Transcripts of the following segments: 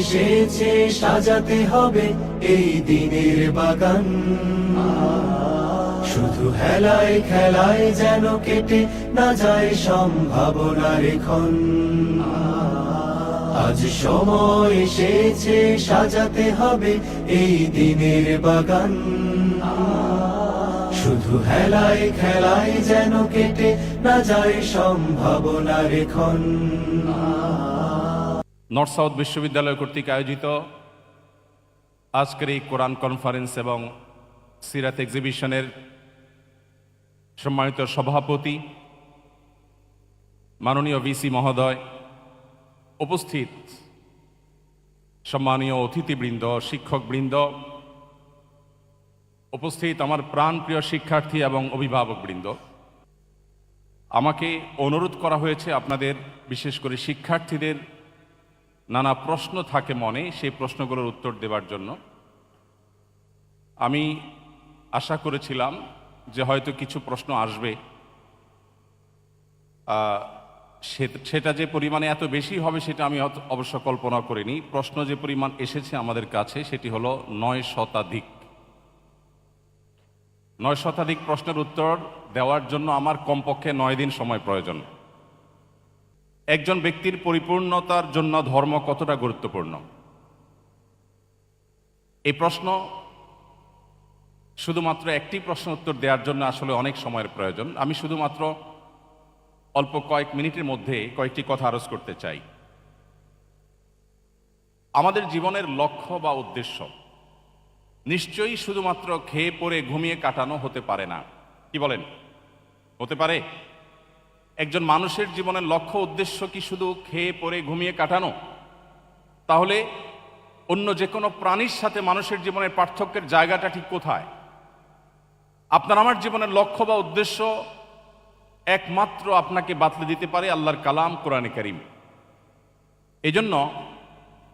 এসেছে, সাজাতে হবে এই দিনের বাগান। শুধু হেলায় খেলায় যেন কেটে না যায় সম্ভাবনার ক্ষণ। আজ সময় এসেছে, সাজাতে হবে এই দিনের বাগান। শুধু হেলায় খেলায় যেন কেটে না যায় সম্ভাবনার ক্ষণ। নর্থ সাউথ বিশ্ববিদ্যালয় কর্তৃক আয়োজিত আজকের এই কোরআন কনফারেন্স এবং সিরাত এক্সিবিশনের সম্মানিত সভাপতি মাননীয় ভিসি মহোদয়, উপস্থিত সম্মানীয় অতিথিবৃন্দ, শিক্ষকবৃন্দ, উপস্থিত আমার প্রাণপ্রিয় শিক্ষার্থী এবং অভিভাবকবৃন্দ, আমাকে অনুরোধ করা হয়েছে আপনাদের, বিশেষ করে শিক্ষার্থীদের নানা প্রশ্ন থাকে মনে, সেই প্রশ্নগুলোর উত্তর দেওয়ার জন্য। আমি আশা করেছিলাম যে হয়তো কিছু প্রশ্ন আসবে, সেটা যে পরিমাণে এত বেশি হবে সেটা আমি অবশ্য কল্পনা করিনি। প্রশ্ন যে পরিমাণ এসেছে আমাদের কাছে সেটি হলো 9 শতাধিক। 9 শতাধিক প্রশ্নের উত্তর দেওয়ার জন্য আমার কমপক্ষে 9 দিন সময় প্রয়োজন। একজন ব্যক্তির পরিপূর্ণতার জন্য ধর্ম কতটা গুরুত্বপূর্ণ? এই প্রশ্ন শুধুমাত্র একটি প্রশ্ন উত্তর দেওয়ার জন্য আসলে অনেক সময়ের প্রয়োজন। আমি শুধুমাত্র অল্প কয়েক মিনিটের মধ্যে কয়েকটি কথা আরজ করতে চাই। আমাদের জীবনের লক্ষ্য বা উদ্দেশ্য নিশ্চয়ই শুধুমাত্র খেয়ে পরে ঘুমিয়ে কাটানো হতে পারে না। কি বলেন, হতে পারে? একজন মানুষের জীবনের লক্ষ্য উদ্দেশ্য কি শুধু খেয়ে পরে ঘুমিয়ে কাটানো? তাহলে অন্য যে কোনো প্রাণীর সাথে মানুষের জীবনের পার্থক্যের জায়গাটা ঠিক কোথায়? আপনার আমার জীবনের লক্ষ্য বা উদ্দেশ্য একমাত্র আপনাকে বাতলে দিতে পারে আল্লাহর কালাম কোরআনে কারীম। এজন্য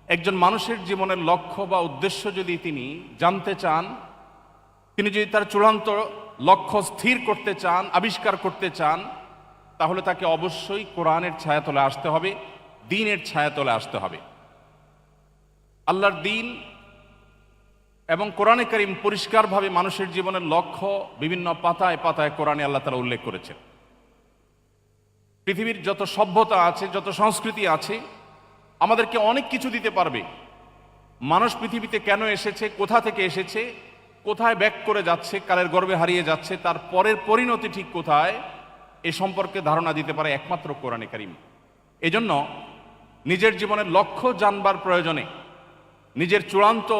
একজন মানুষের জীবনের লক্ষ্য বা উদ্দেশ্য যদি তিনি জানতে চান, তিনি যদি তার চূড়ান্ত লক্ষ্য স্থির করতে চান, আবিষ্কার করতে চান, তাহলে তাকে অবশ্যই কোরআনের ছায়াতলে আসতে হবে, দ্বীনের ছায়াতলে আসতে হবে। আল্লাহর দ্বীন এবং কোরআনে কারীম পরিষ্কারভাবে মানুষের জীবনের লক্ষ্য বিভিন্ন পাতায় পাতায় কোরআনে আল্লাহ তাআলা উল্লেখ করেছেন। পৃথিবীর যত সভ্যতা আছে, যত সংস্কৃতি আছে, আমাদেরকে অনেক কিছু দিতে পারবে। মানুষ পৃথিবীতে কেন এসেছে, কোথা থেকে এসেছে, কোথায় ব্যাক করে যাচ্ছে, কালের গর্ভে হারিয়ে যাচ্ছে, তার পরের পরিণতি ঠিক কোথায়, এ সম্পর্কে ধারণা দিতে পারে একমাত্র কোরআনে কারীম। এজন্য নিজের জীবনের লক্ষ্য জানবার প্রয়োজনে, নিজের চূড়ান্ত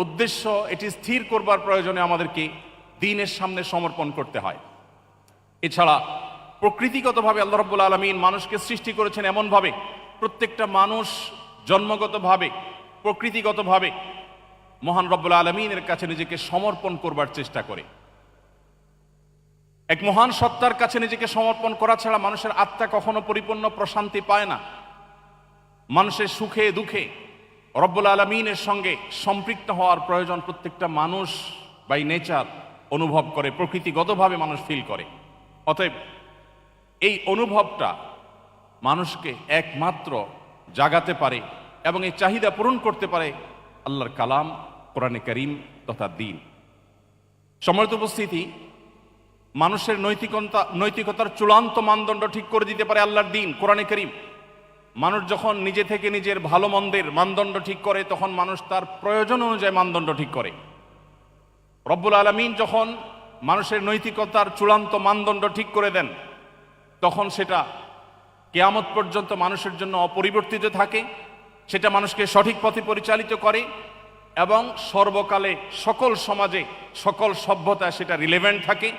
উদ্দেশ্য এটি স্থির করবার প্রয়োজনে আমাদেরকে দ্বীনের সামনে সমর্পণ করতে হয়। এছাড়া প্রকৃতিগতভাবে আল্লাহ রাব্বুল আলামিন মানুষকে সৃষ্টি করেছেন এমনভাবে, প্রত্যেকটা মানুষ জন্মগতভাবে, প্রকৃতিগতভাবে মহান রব্বুল আলামিনের কাছে নিজেকে সমর্পণ করবার চেষ্টা করে। এক মহান সত্তার কাছে নিজেকে সমর্পণ করা ছাড়া মানুষের আত্মা কখনো পরিপূর্ণ প্রশান্তি পায় না। মানুষের সুখে দুঃখে রব্বুল আলামিনের সঙ্গে সম্পৃক্ত হওয়ার প্রয়োজন প্রত্যেকটা মানুষ বাই নেচার অনুভব করে, প্রকৃতিগতভাবে মানুষ ফিল করে। অতএব এই অনুভবটা মানুষকে একমাত্র জাগাতে পারে এবং এই চাহিদা পূরণ করতে পারে আল্লাহর কালাম কোরআনে কারীম তথা দ্বীন। সম্মানিত উপস্থিতি, মানুষের নৈতিকতার চূড়ান্ত মানদণ্ড ঠিক করে দিতে পারে আল্লাহর দ্বীন কোরআনে কারীম। মানুষ যখন নিজে থেকে নিজের ভালো মন্দের মানদণ্ড ঠিক করে, তখন মানুষ তার প্রয়োজন অনুযায়ী মানদণ্ড ঠিক করে। রব্বুল আলামিন যখন মানুষের নৈতিকতার চূড়ান্ত মানদণ্ড ঠিক করে দেন, তখন সেটা কিয়ামত পর্যন্ত মানুষের জন্য অপরিবর্তিত থাকে, সেটা মানুষকে সঠিক পথে পরিচালিত করে এবং সর্বকালে সকল সমাজে, সকল সভ্যতায় সেটা রিলেভেন্ট থাকে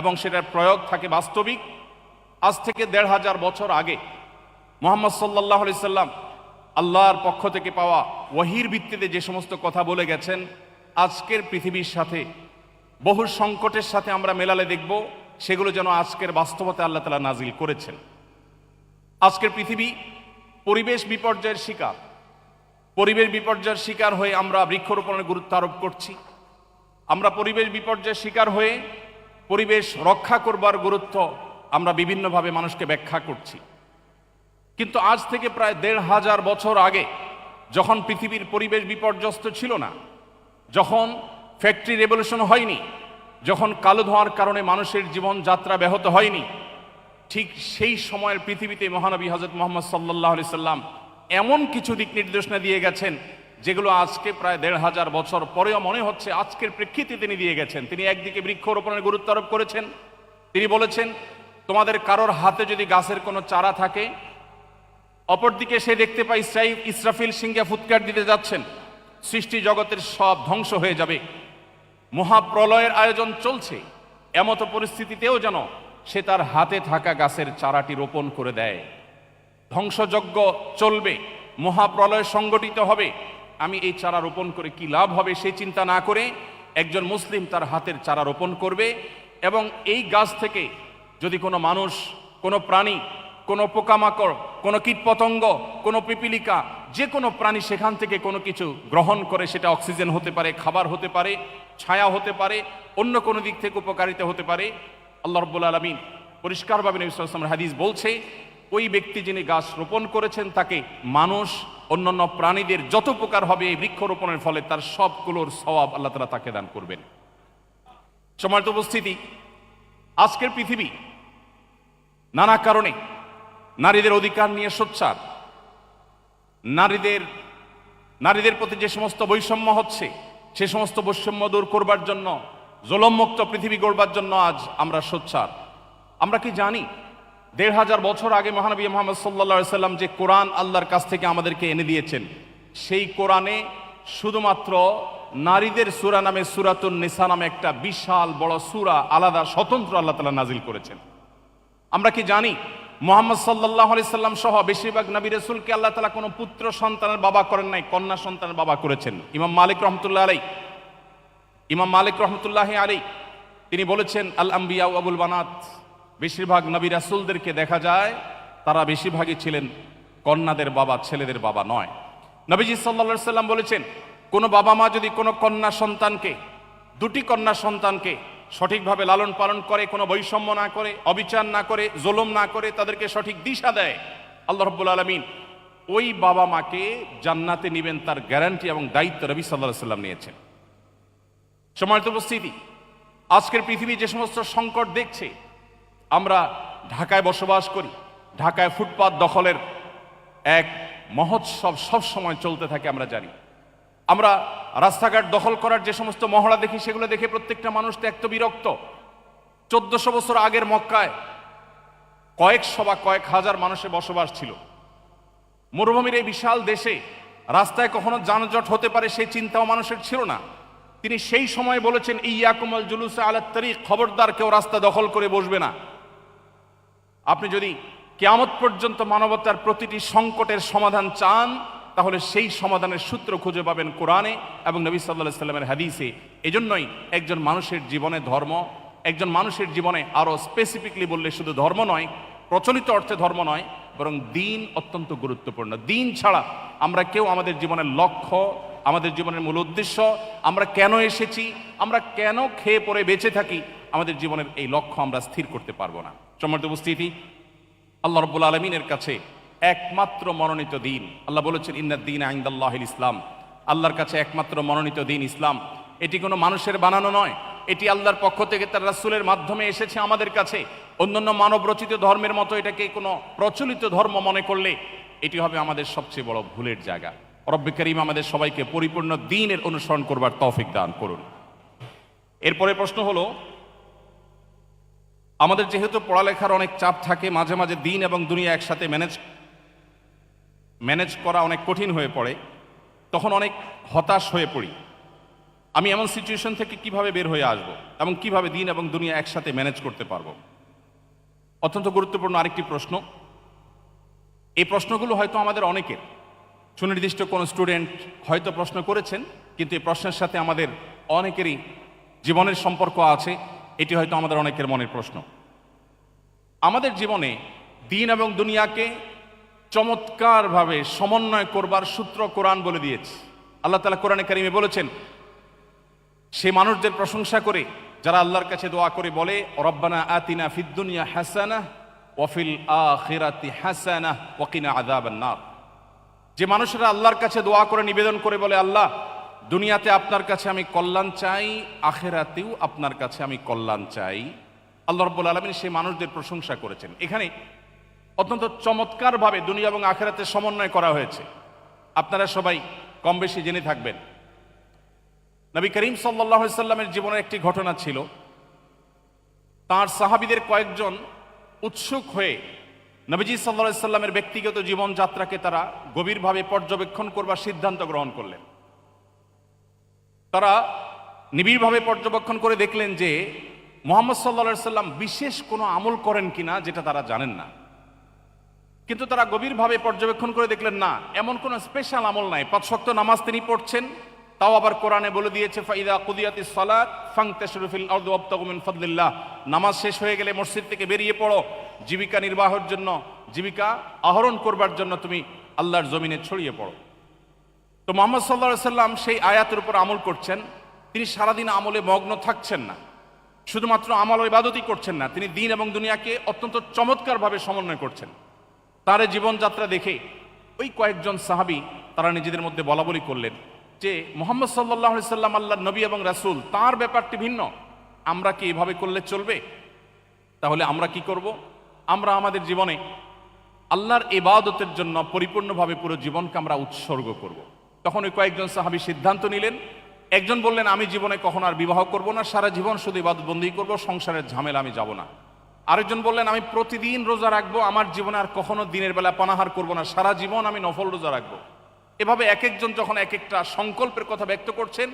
এবং সেটার প্রয়োগ থাকে বাস্তবিক। আজ থেকে ১৫০০ বছর আগে মুহাম্মদ সাল্লাল্লাহু আলাইহি সাল্লাম আল্লাহর পক্ষ থেকে পাওয়া ওয়াহির ভিত্তিতে যে সমস্ত কথা বলে গেছেন, আজকের পৃথিবীর সাথে বহু সংকটের সাথে আমরা মেলালে দেখব সেগুলো যেন আজকের বাস্তবতা আল্লাহ তাআলা নাজিল করেছেন। আজকের পৃথিবী পরিবেশ বিপর্যয়ের শিকার। পরিবেশ বিপর্যয়ের শিকার হয়ে আমরা বৃক্ষরোপণের গুরুত্ব আরোপ করছি। আমরা পরিবেশ বিপর্যয়ের শিকার হয়ে পরিবেশ রক্ষা করবার গুরুত্ব আমরা বিভিন্নভাবে মানুষকে ব্যাখ্যা করছি। কিন্তু আজ থেকে প্রায় ১৫০০ বছর আগে যখন পৃথিবীর পরিবেশ বিপর্যস্ত ছিল না, যখন ফ্যাক্টরি রেভলিউশন হয়নি, যখন কালো ধোঁয়ার কারণে মানুষের জীবনযাত্রা ব্যাহত হয়নি, ঠিক সেই সময়ের পৃথিবীতে মহানবী হযরত মুহাম্মদ সাল্লাল্লাহু আলাইহি সাল্লাম এমন কিছু দিক নির্দেশনা দিয়ে গেছেন যেগুলো আজকে প্রায় ১৫০০ বছর পরেও মনে হচ্ছে আজকের প্রেক্ষিতে তিনি দিয়ে গেছেন। তিনি একদিকে বৃক্ষরোপণের গুরুত্ব আরোপ করেছেন। তিনি বলেছেন, তোমাদের কারোর হাতে যদি গাছের কোনো চারা থাকে, অপরদিকে সে দেখতে পাই ইসরাফিল সিংহে ফুৎকার দিতে যাচ্ছেন, সৃষ্টি জগতের সব ধ্বংস হয়ে যাবে, মহাপ্রলয়ের আয়োজন চলছে, এমতো পরিস্থিতিতেও যেন সে তার হাতে থাকা গাছের চারাটি রোপণ করে দেয়। ধ্বংসযজ্ঞ চলবে, মহাপ্রলয় সংগঠিত হবে, আমি এই চারা রোপণ করে কি লাভ হবে সেই চিন্তা না করে একজন মুসলিম তার হাতের চারা রোপণ করবে, এবং এই গাছ থেকে যদি কোনো মানুষ, কোনো প্রাণী, কোনো পোকামাকড়, কোনো কীটপতঙ্গ, কোনো পিপিলিকা, যে কোনো প্রাণী সেখান থেকে কোনো কিছু গ্রহণ করে, সেটা অক্সিজেন হতে পারে, খাবার হতে পারে, ছায়া হতে পারে, অন্য কোনো দিক থেকে উপকারিতা হতে পারে, আল্লাহ রাব্বুল আলামিন পরিষ্কারভাবে নবী সাল্লাল্লাহু আলাইহি ওয়াসাল্লামের হাদিস বলছে, ওই ব্যক্তি যিনি গাছ রোপণ করেছেন তাকে মানুষ, অন্যান্য প্রাণীদের যত উপকার হবে এই বৃক্ষরোপণের ফলে তার সবগুলোর সওয়াব আল্লাহ তাআলা তাকে দান করবেন। সম্মানিত উপস্থিতি, আজকের পৃথিবী নানা কারণে নারীদের অধিকার নিয়ে সোচ্চার, নারীদের প্রতি যে সমস্ত বৈষম্য হচ্ছে সে সমস্ত বৈষম্য দূর করবার জন্য, জুলুমমুক্ত পৃথিবী গড়বার জন্য আজ আমরা সোচ্চার। আমরা কি জানি ১৫০০ বছর আগে মহানবী মুহাম্মদ সাল্লাল্লাহু আলাইহি সাল্লাম যে কোরআন আল্লাহর কাছ থেকে আমাদেরকে এনে দিয়েছেন, সেই কোরআনে শুধুমাত্র নারীদের সূরা নামে সূরাতুন নিসা নামে একটা বিশাল বড় সূরা আলাদা স্বতন্ত্র আল্লাহ তাআলা নাজিল করেছেন। আমরা কি জানি মুহাম্মদ সাল্লাল্লাহু আলাইহি সাল্লাম সহ বেশিরভাগ নবী রাসূলকে আল্লাহ তাআলা কোনো পুত্র সন্তানের বাবা করেন নাই, কন্যা সন্তানের বাবা করেছেন। ইমাম মালিক রহমতুল্লাহি আলাইহি তিনি বলেছেন, আল আম্বিয়া আবুল বানাত, বেশিরভাগ নবী রাসূলদেরকে দেখা যায় তারা বেশিরভাগই ছিলেন কন্যাদের বাবা, ছেলেদের বাবা নয়। নবীজি সাল্লাল্লাহু আলাইহি সাল্লাম বলেছেন, কোনো বাবা মা যদি কোনো কন্যা সন্তানকে, দুটি কন্যা সন্তানকে সঠিকভাবে লালন পালন করে, কোনো বৈষম্য না করে, অবিচার না করে, জুলুম না করে, তাদেরকে সঠিক দিশা দেয়, আল্লাহ রাব্বুল আলামিন ওই বাবা মাকে জান্নাতে নিবেন, তার গ্যারান্টি এবং দায়িত্ব নবী সাল্লাল্লাহু আলাইহি সাল্লাম নিয়েছেন। সম্মানিত উপস্থিতি, আজকের পৃথিবী যে সমস্ত সংকট দেখছে, আমরা ঢাকায় বসবাস করি, ঢাকায় ফুটপাত দখলের এক মহোৎসব সব সময় চলতে থাকে আমরা জানি। আমরা রাস্তাঘাট দখল করার যে সমস্ত মহড়া দেখি, সেগুলো দেখে প্রত্যেকটা মানুষ ত্যক্ত বিরক্ত। 1400 বছর আগের মক্কায় কয়েকশো বা কয়েক হাজার মানুষের বসবাস ছিল। মরুভূমির এই বিশাল দেশে রাস্তায় কখনো যানজট হতে পারে সেই চিন্তাও মানুষের ছিল না। তিনি সেই সময় বলেছেন, ইয়াকুমুল জুলুসা আলাত তারিক, খবরদার কেউ রাস্তা দখল করে বসবে না। আপনি যদি কিয়ামত পর্যন্ত মানবতার প্রতিটি সংকটের সমাধান চান, তাহলে সেই সমাধানের সূত্র খুঁজে পাবেন কোরআনে এবং নবী সাল্লাল্লাহু আলাইহি সাল্লামের হাদিসে। এজন্যই একজন মানুষের জীবনে ধর্ম, একজন মানুষের জীবনে আরো স্পেসিফিকলি বললে শুধু ধর্ম নয়, প্রচলিত অর্থে ধর্ম নয়, বরং দ্বীন অত্যন্ত গুরুত্বপূর্ণ। দ্বীন ছাড়া আমরা কেউ আমাদের জীবনের লক্ষ্য, আমাদের জীবনের মূল উদ্দেশ্য, আমরা কেন এসেছি, আমরা কেন খেয়ে পরে বেঁচে থাকি, আমাদের জীবনের এই লক্ষ্য আমরা স্থির করতে পারবো না। সম্মানিত উপস্থিতি, আল্লাহ রাব্বুল আলামিনের কাছে একমাত্র মনোনীত দিন, আল্লাহ বলেছেন, ইন্নাদ দীনা ইনদাল্লাহিল ইসলাম, আল্লাহর কাছে একমাত্র মনোনীত দিন ইসলাম। এটি কোনো মানুষের বানানো নয়, এটি আল্লাহর পক্ষ থেকে তার রাসূলের মাধ্যমে এসেছে আমাদের কাছে। অন্যান্য মানব রচিত ধর্মের মতো এটাকে কোনো প্রচলিত ধর্ম মনে করলে এটি হবে আমাদের সবচেয়ে বড় ভুলের জায়গা। রব্বে কারীম আমাদের সবাইকে পরিপূর্ণ দ্বীনের অনুসরণ করবার তৌফিক দান করুন। এরপরে প্রশ্ন হলো, আমাদের যেহেতু পড়ালেখার অনেক চাপ থাকে, মাঝে মাঝে দ্বীন এবং দুনিয়া একসাথে ম্যানেজ করা অনেক কঠিন হয়ে পড়ে, তখন অনেক হতাশ হয়ে পড়ি। আমি এমন সিচুয়েশন থেকে কিভাবে বের হয়ে আসব এবং কিভাবে দ্বীন এবং দুনিয়া একসাথে ম্যানেজ করতে পারবো? অত্যন্ত গুরুত্বপূর্ণ আরেকটি প্রশ্ন। এই প্রশ্নগুলো হয়তো আমাদের অনেকের, সুনির্দিষ্ট কোনো স্টুডেন্ট হয়তো প্রশ্ন করেছেন, কিন্তু এই প্রশ্নের সাথে আমাদের অনেকেরই জীবনের সম্পর্ক আছে। এটি হয়তো আমাদের অনেকের মনের প্রশ্ন। আমাদের জীবনে দ্বীন এবং দুনিয়াকে চমৎকারভাবে সমন্বয় করবার সূত্র কোরআন বলে দিয়েছে। আল্লাহ তাআলা কোরআনে কারিমে বলেছেন, সে মানুষদের প্রশংসা করে যারা আল্লাহর কাছে দোয়া করে বলে, রব্বানা আতিনা ফিদ দুনিয়া হাসানাহ ওয়া ফিল আখিরাতি হাসানাহ ওয়া কিনা আযাবান নার। যে মানুষেরা আল্লাহর কাছে দোয়া করে নিবেদন করে বলে, আল্লাহ দুনিয়াতে আপনার কাছে আমি কল্যাণ চাই, আখিরাতেও আপনার কাছে আমি কল্যাণ চাই, আল্লাহ রাব্বুল আলামিন সেই মানুষদের প্রশংসা করেছেন। এখানে অত্যন্ত চমৎকারভাবে দুনিয়া এবং আখিরাতের সমন্বয় করা হয়েছে। আপনারা সবাই কম বেশি জেনে থাকবেন, নবী করিম সাল্লাল্লাহু আলাইহি সাল্লামের জীবনের একটি ঘটনা ছিল। তার সাহাবীদের কয়েকজন উৎসুক হয়ে নবীজি সাল্লাল্লাহু আলাইহি সাল্লামের ব্যক্তিগত জীবনযাত্রাকে তারা গভীরভাবে পর্যবেক্ষণ করবার সিদ্ধান্ত গ্রহণ করলেন। তারা নিবিড়ভাবে পর্যবেক্ষণ করে দেখলেন যে মুহাম্মদ সাল্লাল্লাহু আলাইহি সাল্লাম বিশেষ কোনো আমল করেন কিনা যেটা তারা জানেন না। কিন্তু তারা গভীরভাবে পর্যবেক্ষণ করে দেখলেন না, এমন কোনো স্পেশাল আমল নাই। 5 ওয়াক্ত নামাজ তিনি পড়ছেন, তাও আবার কোরআনে বলে দিয়েছে ফাইদা কুদিয়াতিস সালাত ফান্তাশিরু ফিল আরদি ওয়াবতাগু মিন ফাদলিল্লাহ। নামাজ শেষ হয়ে গেলে মসজিদ থেকে বেরিয়ে পড়ো, জীবিকা নির্বাহের জন্য, জীবিকা আহরণ করবার জন্য তুমি আল্লাহর জমিনে ছড়িয়ে পড়ো। তো মুহাম্মদ সাল্লাল্লাহু আলাইহি সাল্লাম সেই আয়াতের উপর আমল করছেন। তিনি সারাদিন আমলে মগ্ন থাকছেন না, শুধুমাত্র আমল ও ইবাদতই করছেন না, তিনি দিন এবং দুনিয়াকে অত্যন্ত চমৎকারভাবে সমন্বয় করছেন। তার জীবনযাত্রা দেখে ওই কয়েকজন সাহাবী তারা নিজেদের মধ্যে বলাবলি করলেন যে মুহাম্মদ সাল্লাল্লাহু আলাইহি সাল্লাম আল্লাহর নবী এবং রাসূল, তার ব্যাপারটি ভিন্ন, আমরা কি এভাবে করলে চলবে? তাহলে আমরা কি করব? আমরা আমাদের জীবনে আল্লাহর ইবাদতের জন্য পরিপূর্ণভাবে পুরো জীবনকে আমরা উৎসর্গ করব। তখন ওই কয়েকজন সাহাবী সিদ্ধান্ত নিলেন। একজন বললেন, আমি জীবনে কখনো আর বিবাহ করব না, সারা জীবন শুধু ইবাদত বন্দেগী করব, সংসারের ঝামেলা আমি যাব না। আরেকজন বললেন, আমি প্রতিদিন রোজা রাখবো, আমার জীবনে আর কখনো দিনের বেলা পানাহার করব না, সারা জীবন আমি নফল রোজা রাখবো। এভাবে এক একজন যখন এক একটা সংকল্পের কথা ব্যক্ত করছেন,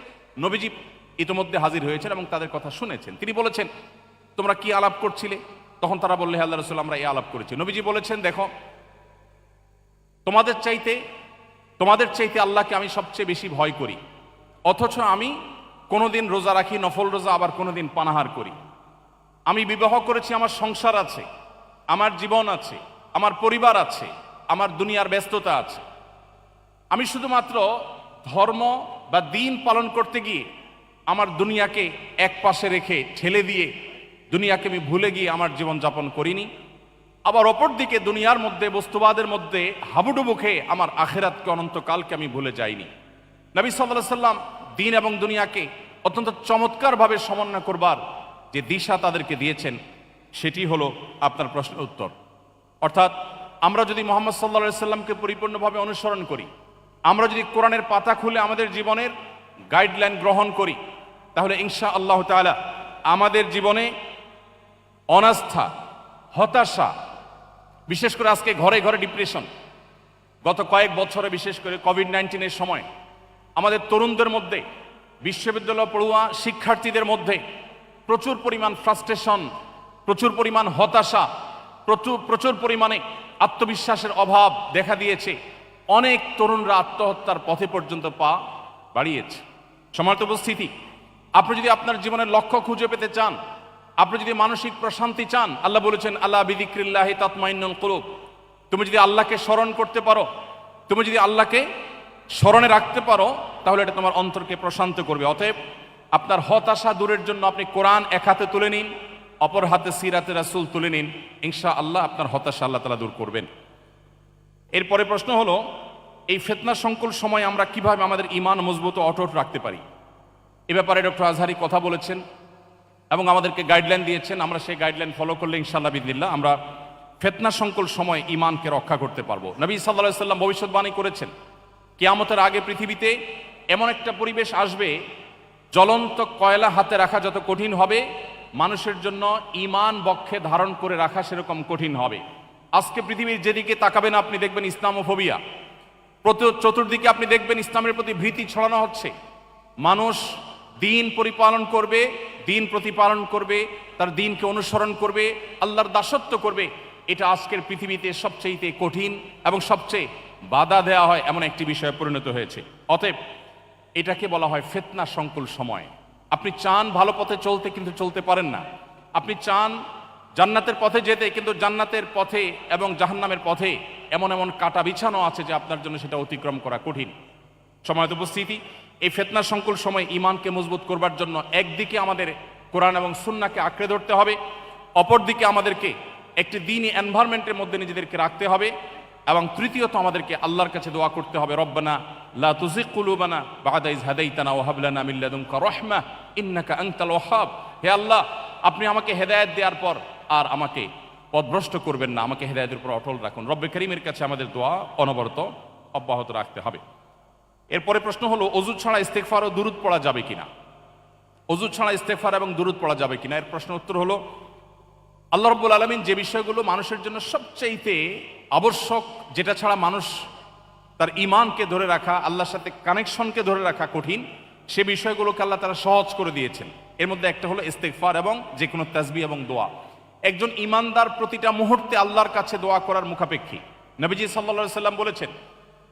নবীজি ইতিমধ্যে হাজির হয়েছেন এবং তাদের কথা শুনেছেন। তিনি বলেছেন, তোমরা কি আলাপ করছিলে? তখন তারা বললে, হে আল্লাহর রাসূল, আমরা এই আলাপ করেছি। নবীজি বলেছেন, দেখো, তোমাদের চাইতে আল্লাহকে আমি সবচেয়ে বেশি ভয় করি, অথচ আমি কোনোদিন রোজা রাখি, নফল রোজা, আবার কোনোদিন পানাহার করি। আমি বিবাহ করেছি, আমার সংসার আছে, আমার জীবন আছে, আমার পরিবার আছে, আমার দুনিয়ার ব্যস্ততা আছে। আমি শুধুমাত্র ধর্ম বা দিন পালন করতে গিয়ে আমার দুনিয়াকে এক পাশে রেখে ঠেলে দিয়ে দুনিয়াকে আমি ভুলে গিয়ে আমার জীবন যাপন করিনি। আবার অপর দিকে দুনিয়ার মধ্যে, বস্তুবাদের মধ্যে হাবুডুবু খেয়ে আমার আখিরাতকে, অনন্তকালকে আমি ভুলে যাইনি। নবী সাল্লাল্লাহু আলাইহি সাল্লাম দিন এবং দুনিয়াকে অত্যন্ত চমৎকারভাবে সমন্বয় করবার যে দিশা তাদেরকে দিয়েছেন, সেটি হলো আপনার প্রশ্নের উত্তর। অর্থাৎ আমরা যদি মুহাম্মদ সাল্লাল্লাহু আলাইহি সাল্লামকে পরিপূর্ণভাবে অনুসরণ করি, আমরা যদি কোরআনের পাতা খুলে আমাদের জীবনের গাইডলাইন গ্রহণ করি, তাহলে ইনশাআল্লাহ তাআলা আমাদের জীবনে অনাস্থা, হতাশা, বিশেষ করে আজকে ঘরে ঘরে ডিপ্রেশন, গত কয়েক বছরে বিশেষ করে কোভিড-19 সময় আমাদের তরুণদের মধ্যে, বিশ্ববিদ্যালয় পড়ুয়া শিক্ষার্থীদের মধ্যে প্রচুর পরিমাণ ফ্রাস্ট্রেশন, প্রচুর পরিমাণ হতাশা, প্রচুর পরিমাণে আত্মবিশ্বাসের অভাব দেখা দিয়েছে। অনেক তরুণরা আত্মহত্যার পথে পর্যন্ত পা বাড়িয়েছে। সম্মানিত উপস্থিতি, আপনি যদি আপনার জীবনের লক্ষ্য খুঁজে পেতে চান, আপনি যদি মানসিক প্রশান্তি চান, আল্লাহ বলেছেন, আলা বিযিক্রিল্লাহি তাতমাইন্নুল কুলুব। তুমি যদি আল্লাহকে স্মরণ করতে পারো, তুমি যদি আল্লাহকে স্মরণে রাখতে পারো, তাহলে এটা তোমার অন্তরকে প্রশান্ত করবে। অতএব আপনার হতাশা দূরের জন্য আপনি কোরআন এক হাতে তুলে নিন, অপর হাতে সিরাতে রাসূল তুলে নিন, ইনশাআল্লাহ আপনার হতাশা আল্লাহ তাআলা দূর করবেন। এরপরে প্রশ্ন হলো, এই ফিতনা সংকুল সময় আমরা কিভাবে আমাদের ঈমান মজবুত ও অটুট রাখতে পারি? এ ব্যাপারে ডক্টর আজহারি কথা বলেছেন এবং আমাদেরকে গাইডলাইন দিয়েছেন। আমরা সেই গাইডলাইন ফলো করলে ইনশাআল্লাহ বিদিনিল্লাহ আমরা ফিতনা সংকুল সময় ঈমানকে রক্ষা করতে পারবো। নবী সাল্লাল্লাহু আলাইহি সাল্লাম ভবিষ্যৎবাণী করেছেন, কিয়ামতের আগে পৃথিবীতে এমন একটা পরিবেশ আসবে, জ্বলন্ত কয়লা হাতে রাখা যত কঠিন হবে, মানুষের জন্য ঈমান বক্ষে ধারণ করে রাখা সেরকম কঠিন হবে। আজকে পৃথিবীর যেদিকে তাকাবেন আপনি দেখবেন ইসলামোফোবিয়া, চতুর্দিকে আপনি দেখবেন ইসলামের প্রতি ভীতি ছড়ানো হচ্ছে। মানুষ দিন পরিপালন করবে, দিন প্রতিপালন করবে, তার দিনকে অনুসরণ করবে, আল্লাহর দাসত্ব করবে, এটা আজকের পৃথিবীতে সবচেয়ে কঠিন এবং সবচেয়ে বাধা দেওয়া হয় এমন একটি বিষয়ে পরিণত হয়েছে। অতএব এটাকে বলা হয় ফিতনা সংকুল সময়। আপনি চান ভালো পথে চলতে, কিন্তু চলতে পারেন না। আপনি চান জান্নাতের পথে যেতে, কিন্তু জান্নাতের পথে এবং জাহান্নামের পথে এমন এমন কাটা বিছানো আছে যে আপনার জন্য সেটা অতিক্রম করা কঠিন। সময়ত উপস্থিতি, এই ফিতনা সংকুল সময় ঈমানকে মজবুত করবার জন্য একদিকে আমাদের কোরআন এবং সুন্নাহকে আঁকড়ে ধরতে হবে, অপরদিকে আমাদেরকে একটি দ্বীনি এনভায়রনমেন্টের মধ্যে নিজেদেরকে রাখতে হবে, এবং তৃতীয়ত আমাদেরকে আল্লাহর কাছে দোয়া করতে হবে, রব্বানা লা তুযিগ কুলুবানা বা'দা ইয হাদাইতানা ওয়া হাব লানা মিন লাদুনকা রাহমাহ ইন্নাকা আনতাল ওয়াহ্হাব। হে আল্লাহ, আপনি আমাকে হেদায়েত দেওয়ার পর আর আমাকে পথভ্রষ্ট করবেন না, আমাকে হেদায়েতের উপর অটল রাখুন। রব্বে করিমের কাছে আমাদের দোয়া অনবরত অব্যাহত রাখতে হবে। এরপরে প্রশ্ন হলো, অজু ছাড়া ইস্তেগফার ও দুরূদ পড়া যাবে কিনা? অজু ছাড়া ইস্তেগফার এবং দুরূদ পড়া যাবে কিনা এর প্রশ্ন উত্তর হলো, আল্লাহ রাব্বুল আলামিন যে বিষয়গুলো মানুষের জন্য সবচাইতে আবশ্যক, যেটা ছাড়া মানুষ তার ঈমানকে ধরে রাখা, আল্লাহর সাথে কানেকশনকে ধরে রাখা কঠিন, সে বিষয়গুলোকে আল্লাহ তাআলা সহজ করে দিয়েছেন। এর মধ্যে একটা হলো ইস্তেগফার এবং যে কোনো তাসবিহ এবং দোয়া। একজন ঈমানদার প্রতিটা মুহূর্তে আল্লাহর কাছে দোয়া করার মুখাপেক্ষী। নবীজি সাল্লাল্লাহু আলাইহি সাল্লাম বলেছেন,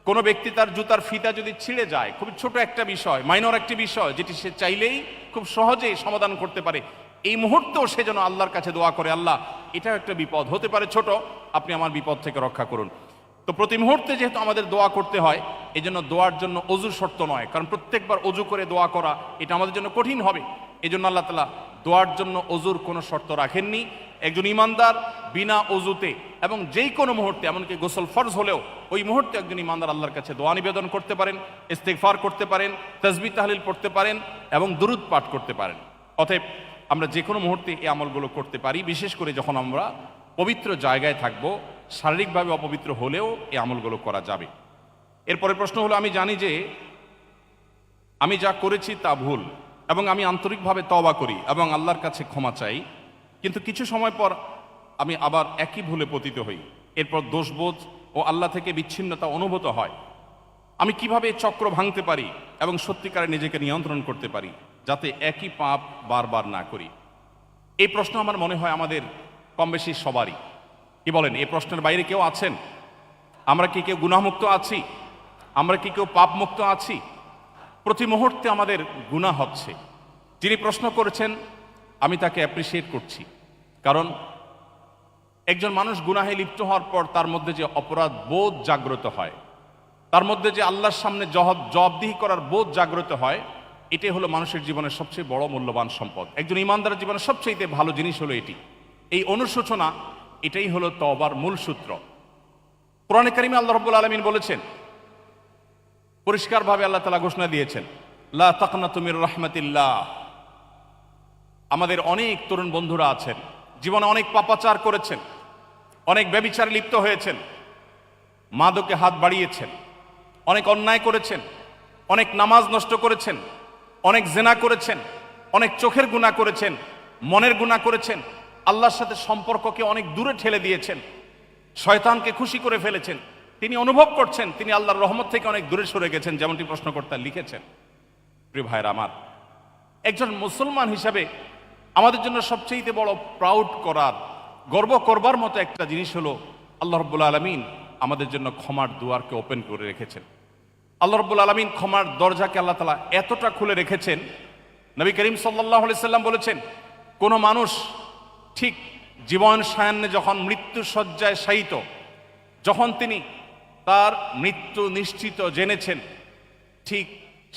কোনো ব্যক্তি তার জুতার ফিতা যদি ছিঁড়ে যায়, খুব ছোট একটা বিষয়, মাইনর একটি বিষয়, যেটি সে চাইলেই খুব সহজেই সমাধান করতে পারে, এই মুহূর্তেও সে যেন আল্লাহর কাছে দোয়া করে, আল্লাহ এটাও একটা বিপদ হতে পারে ছোট, আপনি আমার বিপদ থেকে রক্ষা করুন। তো প্রতি মুহূর্তে যেহেতু আমাদের দোয়া করতে হয়, এই জন্য দোয়ার জন্য অজু শর্ত নয়, কারণ প্রত্যেকবার অজু করে দোয়া করা এটা আমাদের জন্য কঠিন হবে। এই জন্য আল্লাহ তাআলা দোয়ার জন্য অজুর কোনো শর্ত রাখেননি। একজন ঈমানদার বিনা অজুতে এবং যেই কোনো মুহূর্তে, এমনকি গোসল ফরজ হলেও ওই মুহূর্তে একজন ঈমানদার আল্লাহর কাছে দোয়া নিবেদন করতে পারেন, ইস্তেগফার করতে পারেন, তাসবিহ তাহলিল পড়তে পারেন এবং দুরূদ পাঠ করতে পারেন। অতএব আমরা যে কোনো মুহূর্তে এই আমলগুলো করতে পারি, বিশেষ করে যখন আমরা পবিত্র জায়গায় থাকব, শারীরিকভাবে অপবিত্র হলেও এই আমলগুলো করা যাবে। এরপরে প্রশ্ন হলো, আমি জানি যে আমি যা করেছি তা ভুল এবং আমি আন্তরিকভাবে তওবা করি এবং আল্লাহর কাছে ক্ষমা চাই, কিন্তু কিছু সময় পর আমি আবার একই ভুলে পতিত হই, এরপর দোষবোধ ও আল্লাহ থেকে বিচ্ছিন্নতা অনুভূত হয়। আমি কিভাবে এই চক্র ভাঙতে পারি এবং সত্যিকারে নিজেকে নিয়ন্ত্রণ করতে পারি, যাতে একই পাপ বারবার না করি? এই প্রশ্ন আমার মনে হয় আমাদের কম বেশি সবারই। কি বলেন, এই প্রশ্নের বাইরে কেউ আছেন? আমরা কি কেউ গুনাহমুক্ত আছি? আমরা কি কেউ পাপমুক্ত আছি? প্রতি মুহূর্তে আমাদের গুনাহ হচ্ছে। যিনি প্রশ্ন করেছেন আমি তাকে অ্যাপ্রিসিয়েট করছি, কারণ একজন মানুষ গুনাহে লিপ্ত হওয়ার পর তার মধ্যে যে অপরাধ বোধ জাগ্রত হয়, তার মধ্যে যে আল্লাহর সামনে জবাবদিহি করার বোধ জাগ্রত হয়, এটাই হলো মানুষের জীবনের সবচেয়ে বড় মূল্যবান সম্পদ। একজন ঈমানদারের জীবনের সবচেয়ে ভালো জিনিস হলো এটি। এই অনুশোচনা, এটাই হলো তওবার মূল সূত্র। কোরআনে কারিমে আল্লাহ রাব্বুল আলামিন বলেছেন, পরিষ্কারভাবে আল্লাহ তাআলা ঘোষণা দিয়েছেন, লা তাকনাতু মির রাহমাতিল্লাহ। আমাদের অনেক তরুণ বন্ধুরা আছেন, জীবনে অনেক পাপাচার করেছেন, অনেক ব্যভিচারে লিপ্ত হয়েছেন, মাদকে হাত বাড়িয়েছেন, অনেক অন্যায় করেছেন, অনেক নামাজ নষ্ট করেছেন, অনেক জেনা করেছেন, অনেক চোখের গুনাহ করেছেন, মনের গুনাহ করেছেন, আল্লাহর সাথে সম্পর্ককে অনেক দূরে ঠেলে দিয়েছেন, শয়তানকে খুশি করে ফেলেছেন। তিনি অনুভব করছেন তিনি আল্লাহর রহমত থেকে অনেক দূরে সরে গেছেন, যেমনটি প্রশ্নকর্তা লিখেছেন। প্রিয় ভাইরা আমার, একজন মুসলমান হিসাবে আমাদের জন্য সবচেয়ে বড় প্রাউড করার, গর্ব করবার মতো একটা জিনিস হলো আল্লাহ রাব্বুল আলামিন আমাদের জন্য ক্ষমার দুয়ারকে ওপেন করে রেখেছেন। আল্লাহ রাব্বুল আলামিন ক্ষমার দরজাকে আল্লাহ তাআলা এতটা খুলে রেখেছেন, নবী করিম সাল্লাল্লাহু আলাইহি সাল্লাম বলেছেন, কোনো মানুষ ঠিক জীবন সায়ান্নে যখন মৃত্যু শয্যায় শায়িত, যখন তিনি তার মৃত্যু নিশ্চিত জেনেছেন, ঠিক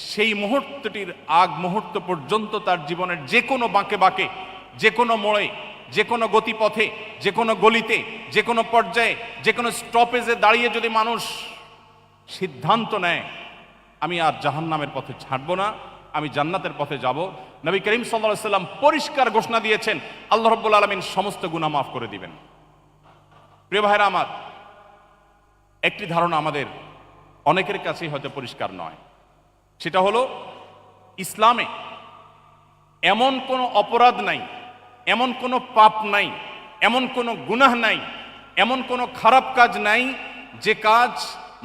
সেই মুহূর্তটির আগ মুহূর্ত পর্যন্ত তার জীবনের যে কোনো বাঁকে বাঁকে, যে কোনো মোড়ে, যে কোনো গতিপথে, যে কোনো গলিতে, যে কোনো পর্যায়ে, যে কোনো স্টপেজে দাঁড়িয়ে যদি মানুষ সিদ্ধান্ত নেয় আমি আর জাহান্নামের পথে ছাড়বো না, আমি জান্নাতের পথে যাব, নবী করিম সাল্লাল্লাহু আলাইহি সাল্লাম পরিষ্কার ঘোষণা দিয়েছেন আল্লাহ রাব্বুল আলামিন সমস্ত গুনাহ মাফ করে দিবেন। প্রিয় ভাইরা আমার, একটি ধারণা আমাদের অনেকের কাছেই হয়তো পরিষ্কার নয়, সেটা হলো ইসলামে এমন কোনো অপরাধ নাই, এমন কোনো পাপ নাই, এমন কোনো গুনাহ নাই, এমন কোনো খারাপ কাজ নাই যে কাজ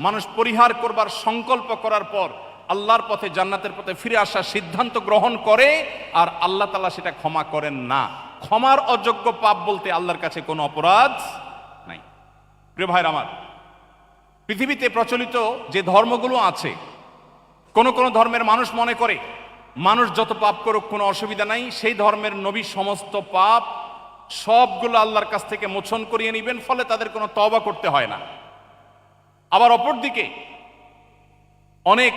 মানুষ পরিহার করবার সংকল্প করার পর আল্লাহর পথে, জান্নাতের পথে ফিরে আসার সিদ্ধান্ত গ্রহণ করে আর আল্লাহ তাআলা সেটা ক্ষমা করেন না। ক্ষমার অযোগ্য পাপ বলতে আল্লাহর কাছে কোনো অপরাধ নাই। প্রিয় ভাইরা আমার, পৃথিবীতে প্রচলিত যে ধর্মগুলো আছে, কোন কোন ধর্মের মানুষ মনে করে মানুষ যত পাপ করুক কোনো অসুবিধা নাই, সেই ধর্মের নবী সমস্ত পাপ সবগুলো আল্লাহর কাছ থেকে মোচন করিয়ে নেবেন, ফলে তাদের কোনো তওবা করতে হয় না। আবার অপরদিকে অনেক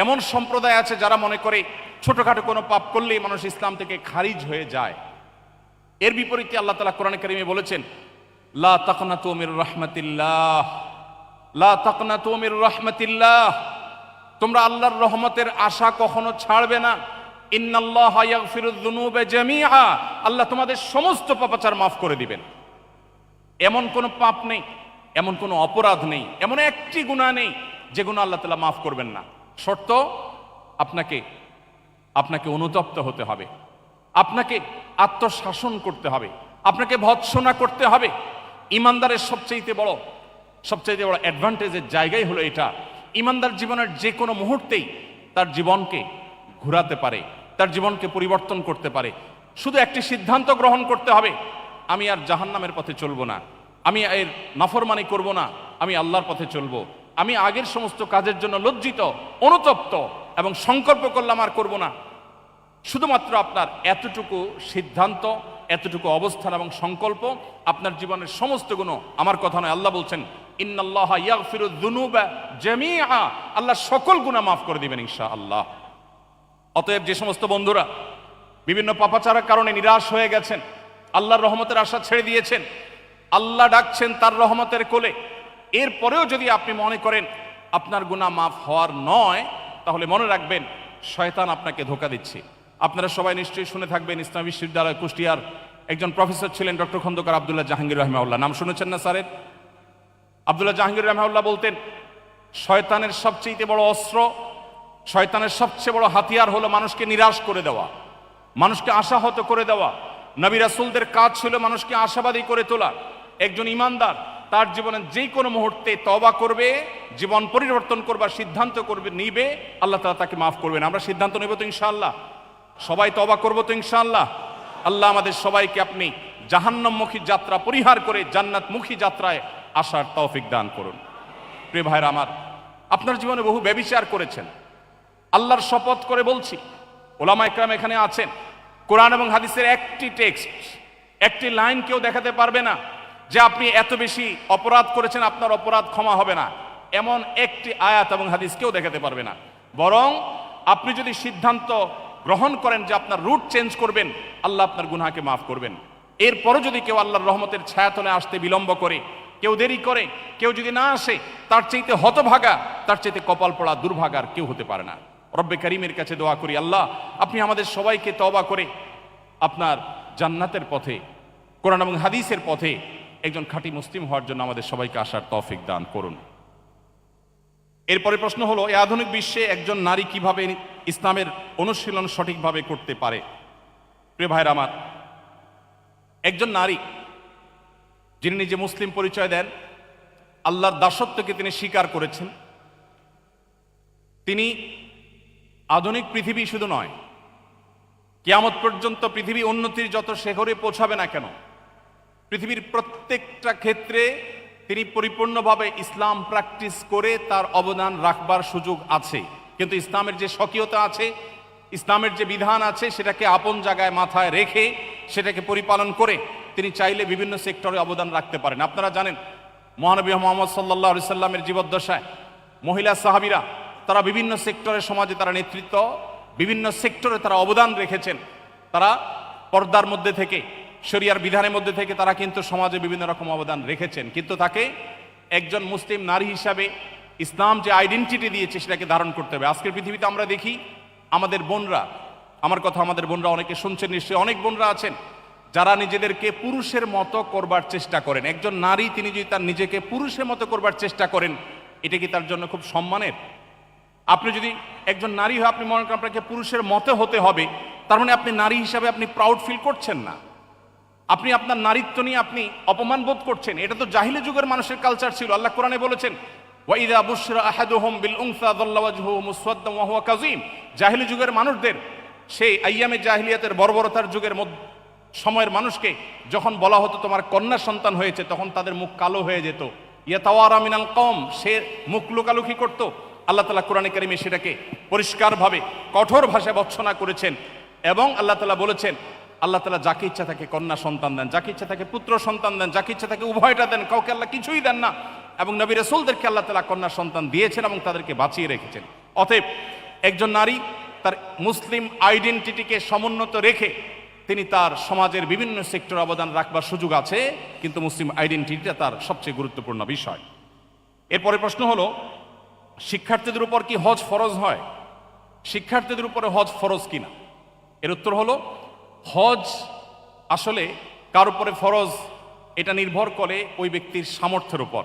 এমন সম্প্রদায় আছে যারা মনে করে ছোটখাটো কোনো পাপ করলেই মানুষ ইসলাম থেকে খারিজ হয়ে যায়। এর বিপরীতে আল্লাহ তাআলা কোরআনে কারিমে বলেছেন, লা তাকনাতু মির রাহমাতিল্লাহ, লা তাকনাতু মির রাহমাতিল্লাহ, তোমরা আল্লাহর রহমতের আশা কখনো ছাড়বে না। ইন্নাল্লাহা ইয়াগফিরুয যুনুবা জামিআ, আল্লাহ তোমাদের সমস্ত পাপাচার মাফ করে দিবেন। এমন কোনো পাপ নেই, এমন কোনো অপরাধ নেই, এমন একটি গুনাহ নেই যে গুনাহ আল্লাহ তাআলা মাফ করবেন না। শর্ত আপনাকে অনুতপ্ত হতে হবে, আপনাকে আত্মশাসন করতে হবে, আপনাকে ভৎসনা করতে হবে। ইমানদারের সবচেয়ে বড় অ্যাডভান্টেজের জায়গাই হলো এটা, ইমানদার জীবনের যে কোনো মুহূর্তেই তার জীবনকে ঘোরাতে পারে, তার জীবনকে পরিবর্তন করতে পারে। শুধু একটি সিদ্ধান্ত গ্রহণ করতে হবে, আমি আর জাহান্নামের পথে চলবো না, আমি এর নাফরমানি করব না, আমি আল্লাহর পথে চলবো। আমি আগের সমস্ত কাজের জন্য লজ্জিত, অনুতপ্ত এবং সংকল্প করলাম আর করব না। শুধুমাত্র আপনার এতটুকু সিদ্ধান্ত, এতটুকু অবস্থান এবং সংকল্প আপনার জীবনের সমস্ত গুণ, আমার কথা নয়, আল্লাহ বলছেন ইন্নাল্লাহা ইয়াগফিরুয যুনুবা জামিআ, আল্লাহ সকল গুনাহ মাফ করে দিবেন ইনশাআল্লাহ। অতএব যে সমস্ত বন্ধুরা বিভিন্ন পাপাচারের কারণে নিরাশ হয়ে গেছেন, আল্লাহর রহমতের আশা ছেড়ে দিয়েছেন, আল্লাহ ডাকছেন তার রহমতের কোলে, এরপরেও যদি আপনি মনে করেন আপনার গুনাহ মাফ হওয়ার নয়, তাহলে মনে রাখবেন শয়তান আপনাকে ধোঁকা দিচ্ছে। আপনারা সবাই নিশ্চয়ই শুনে থাকবেন, ইসলামী বিশ্ববিদ্যালয় কুষ্টিয়ার একজন প্রফেসর ছিলেন ডক্টর খন্দকার আব্দুল্লাহ জাহাঙ্গীর রহমাউল্লাহ, নাম শুনেছেন না স্যারের? আব্দুল্লাহ জাহাঙ্গীর রহমাউল্লাহ বলতেন শয়তানের সবচেয়ে বড় অস্ত্র, শয়তানের সবচেয়ে বড় হাতিয়ার হলো মানুষকে নিরাশ করে দেওয়া, মানুষকে আশাহত করে দেওয়া। নবী রাসূলদের কাজ ছিল মানুষকে আশাবাদী করে তোলা। একজন ইমানদার তার জীবনের যে কোনো মুহূর্তে তওবা করবে, জীবন পরিবর্তন করবার সিদ্ধান্ত করবে, নিবে, আল্লাহ তাআলা তাকে মাফ করবেন। আমরা সিদ্ধান্ত নেব তো ইনশাআল্লাহ, সবাই তওবা করবো তো ইনশাআল্লাহ। আল্লাহ আমাদের সবাইকে আপনি জাহান্নামমুখী যাত্রা পরিহার করে জান্নাতমুখী যাত্রায় আসার তৌফিক দান করুন। প্রিয় ভাইরা আমার, আপনার জীবনে বহু ব্যভিচার করেছেন, আল্লাহর শপথ করে বলছি, ওলামা ইকরাম এখানে আছেন, কোরআন এবং হাদিসের একটি টেক্সট, একটি লাইন কেউ দেখাতে পারবে না যে আপনি এত বেশি অপরাধ করেছেন, আপনার অপরাধ ক্ষমা হবে না, এমন একটি আয়াত এবং হাদিস কেউ দেখাতে পারবে না। বরং আপনি যদি সিদ্ধান্ত গ্রহণ করেন যে আপনার রুট চেঞ্জ করবেন, আল্লাহ আপনার গুনাহকে মাফ করবেন। এরপরও যদি কেউ আল্লাহর রহমতের ছায়াতলে আসতে বিলম্ব করে, কেউ দেরি করে, কেউ যদি না আসে, তার চাইতে হতভাগা, তার চাইতে কপাল পড়া দুর্ভাগার কেউ হতে পারে না। রব্বে কারীমের কাছে দোয়া করি, আল্লাহ আপনি আমাদের সবাইকে তওবা করে আপনার জান্নাতের পথে, কোরআন এবং হাদিসের পথে একজন খাঁটি মুসলিম হওয়ার জন্য আমাদের সবাইকে আসার তৌফিক দান করুন। এরপরে প্রশ্ন হলো, এই আধুনিক বিশ্বে একজন নারী কিভাবে ইসলামের অনুশীলন সঠিকভাবে করতে পারে? প্রিয় ভাইরা আমার, একজন নারী যিনি নিজে মুসলিম পরিচয় দেন, আল্লাহর দাসত্বকে তিনি স্বীকার করেছেন, তিনি আধুনিক পৃথিবী শুধু নয়, কিয়ামত পর্যন্ত পৃথিবী উন্নতির যত শিখরে পৌঁছাবে না কেন, পৃথিবীর প্রত্যেকটা ক্ষেত্রে তিনি পরিপূর্ণভাবে ইসলাম প্র্যাকটিস করে তার অবদান রাখবার সুযোগ আছে। কিন্তু ইসলামের যে স্বকীয়তা আছে, ইসলামের যে বিধান আছে, সেটাকে আপন জায়গায় মাথায় রেখে সেটাকে পরিপালন করে তিনি চাইলে বিভিন্ন সেক্টরে অবদান রাখতে পারেন। আপনারা জানেন মহানবী মুহাম্মদ সাল্লাল্লাহু আলাইহি সাল্লামের জীবদ্দশায় মহিলা সাহাবীরা তারা বিভিন্ন সেক্টরে সমাজে তারা নেতৃত্ব, বিভিন্ন সেক্টরে তারা অবদান রেখেছেন। তারা পর্দার মধ্যে থেকে, শরিয়ার বিধানের মধ্যে থেকে তারা কিন্তু সমাজে বিভিন্ন রকম অবদান রেখেছেন। কিন্তু তাকে একজন মুসলিম নারী হিসাবে ইসলাম যে আইডেন্টিটি দিয়েছে সেটাকে ধারণ করতে হবে। আজকের পৃথিবীতে আমরা দেখি আমাদের বোনরা, আমার কথা আমাদের বোনরা অনেকে শুনছেন নিশ্চয়ই, অনেক বোনরা আছেন যারা নিজেদেরকে পুরুষের মতো করবার চেষ্টা করেন। একজন নারী তিনি যদি তার নিজেকে পুরুষের মতো করবার চেষ্টা করেন, এটা কি তার জন্য খুব সম্মানের? আপনি যদি একজন নারী হয়ে আপনি মনে করেন আপনাকে পুরুষের মতো হতে হবে, তার মানে আপনি নারী হিসাবে আপনি প্রাউড ফিল করছেন না, আপনি আপনার নারীত্ব নিয়ে আপনি অপমান বোধ করছেন। এটা তো জাহিলি যুগের মানুষের কালচার ছিল। আল্লাহ কোরআনে বলেছেন, ওয়াইদা বুশরা আহাদুহুম বিল উনসা যাল্লা ওয়াজহুহু মুসওয়াদ্দান ওয়া হুয়া কাযীম। জাহিলি যুগের মানুষদের, সেই আইয়ামে জাহিলিয়াতের বর্বরতার যুগের সময়ের মানুষকে যখন বলা হতো তোমার কন্যা সন্তান হয়েছে, তখন তাদের মুখ কালো হয়ে যেত। ইয়াতাওয়ারা মিনাল কওম, সে মুখ লুকালুকি করত। আল্লাহ তাআলা কোরআনে কারিমে সেটাকে পরিষ্কারভাবে কঠোর ভাষায় ভর্ৎসনা করেছেন। এবং আল্লাহ তাআলা বলেছেন, আল্লাহ তাআলা যাকে ইচ্ছা তাকে কন্যা সন্তান দেন, যাকে ইচ্ছা তাকে পুত্র সন্তান দেন, যাকে ইচ্ছা তাকে উভয়টা দেন, কাউকে আল্লাহ কিছুই দেন না। এবং নবী রাসূলদেরকে আল্লাহ তাআলা কন্যা সন্তান দিয়েছেন এবং তাদেরকে বাঁচিয়ে রেখেছেন। অতএব একজন নারী তার মুসলিম আইডেন্টিটিকে সমুন্নত রেখে তিনি তার সমাজের বিভিন্ন সেক্টরে অবদান রাখবার সুযোগ আছে, কিন্তু মুসলিম আইডেন্টিটিটা তার সবচেয়ে গুরুত্বপূর্ণ বিষয়। এরপরে প্রশ্ন হলো, শিক্ষার্থীদের উপর কি হজ ফরজ হয়? শিক্ষার্থীদের উপরে হজ ফরজ কিনা? এর উত্তর হলো, হজ আসলে কার উপরে ফরজ এটা নির্ভর করে ওই ব্যক্তির সামর্থ্যের উপর।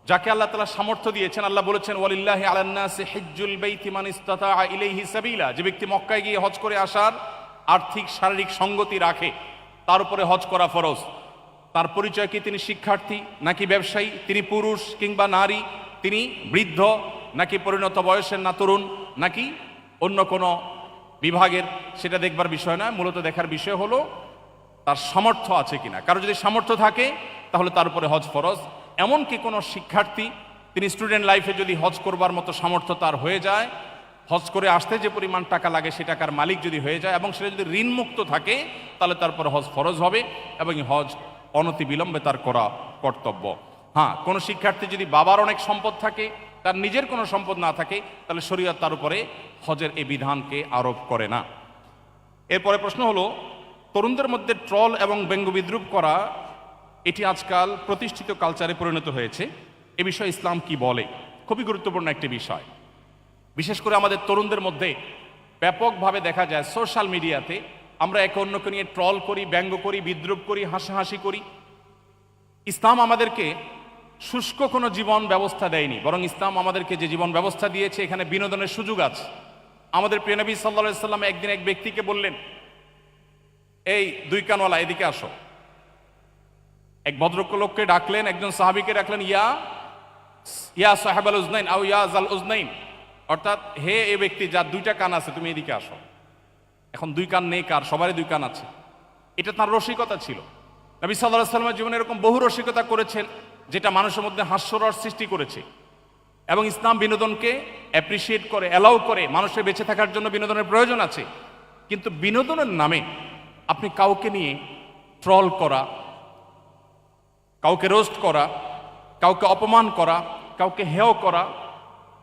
যাকে আল্লাহ তাআলা সামর্থ্য দিয়েছেন, আল্লাহ বলেছেন ওয়ালিল্লাহি আলান নাসি হিজ্জুল বাইতি মান ইসতাতাআ ইলাইহি সাবিলা, যে ব্যক্তি মক্কায় গিয়ে হজ করে আসার আর্থিক শারীরিক সঙ্গতি রাখে তার উপরে হজ করা ফরজ। তার পরিচয় কি তিনি শিক্ষার্থী নাকি ব্যবসায়ী, তিনি পুরুষ কিংবা নারী, তিনি বৃদ্ধ নাকি পরিণত বয়সের না তরুণ নাকি অন্য কোনো বিভাগের, সেটা দেখবার বিষয় না। মূলত দেখার বিষয় হলো তার সামর্থ্য আছে কিনা। কারো যদি সামর্থ্য থাকে তাহলে তার উপরে হজ ফরজ। এমনকি কোনো শিক্ষার্থী তিনি স্টুডেন্ট লাইফে যদি হজ করবার মতো সামর্থ্য তার হয়ে যায়, হজ করে আসতে যে পরিমাণ টাকা লাগে সে টাকার মালিক যদি হয়ে যায় এবং সেটা যদি ঋণমুক্ত থাকে তাহলে তারপরে হজ ফরজ হবে এবং হজ অনতিবিলম্বে তার করা কর্তব্য। হ্যাঁ, কোনো শিক্ষার্থী যদি বাবার অনেক সম্পদ থাকে, তার নিজের কোনো সম্পদ না থাকে, তাহলে শরীয়ত তার উপরে হজের এই বিধানকে আরোপ করে না। এরপরে প্রশ্ন হলো, তরুণদের মধ্যে ট্রল এবং ব্যঙ্গ বিদ্রুপ করা এটি আজকাল প্রতিষ্ঠিত কালচারে পরিণত হয়েছে। এ বিষয়ে ইসলাম কি বলে? খুবই গুরুত্বপূর্ণ একটি বিষয়। বিশেষ করে আমাদের তরুণদের মধ্যে ব্যাপকভাবে দেখা যায় সোশ্যাল মিডিয়াতে আমরা একে অন্যকে নিয়ে ট্রল করি, ব্যঙ্গ করি, বিদ্রুপ করি, হাসাহাসি করি। ইসলাম আমাদেরকে শুষ্ক কোনো জীবন ব্যবস্থা দেয়নি, বরং ইসলাম আমাদেরকে যে জীবন ব্যবস্থা দিয়েছে এখানে বিনোদনের সুযোগ আছে। আমাদের প্রিয় নবী সাল্লাল্লাহু আলাইহি সাল্লাম একদিন এক ব্যক্তিকে বললেন, এই দুই কানওয়ালা এদিকে আসো। এক ভদ্রলোককে ডাকলেন, একজন সাহাবীকে ডাকলেন, ইয়া সাহেবাল উজনাইন আও ইয়া জাল উজনাইন, অর্থাৎ হে এই ব্যক্তি যার দুইটা কান আছে তুমি এদিকে আসো। এখন দুই কান নেই কার? সবারই দুই কান আছে। এটা তার রসিকতা ছিল। নবী সাল্লাল্লাহু আলাইহি সাল্লামের জীবনে এরকম বহু রসিকতা করেছেন যেটা মানুষের মধ্যে হাস্যরস সৃষ্টি করেছে। এবং ইসলাম বিনোদনকে অ্যাপ্রিসিয়েট করে, অ্যালাউ করে। মানুষের বেঁচে থাকার জন্য বিনোদনের প্রয়োজন আছে, কিন্তু বিনোদনের নামে আপনি কাউকে নিয়ে ট্রল করা, কাউকে রোস্ট করা, কাউকে অপমান করা, কাউকে হেয় করা,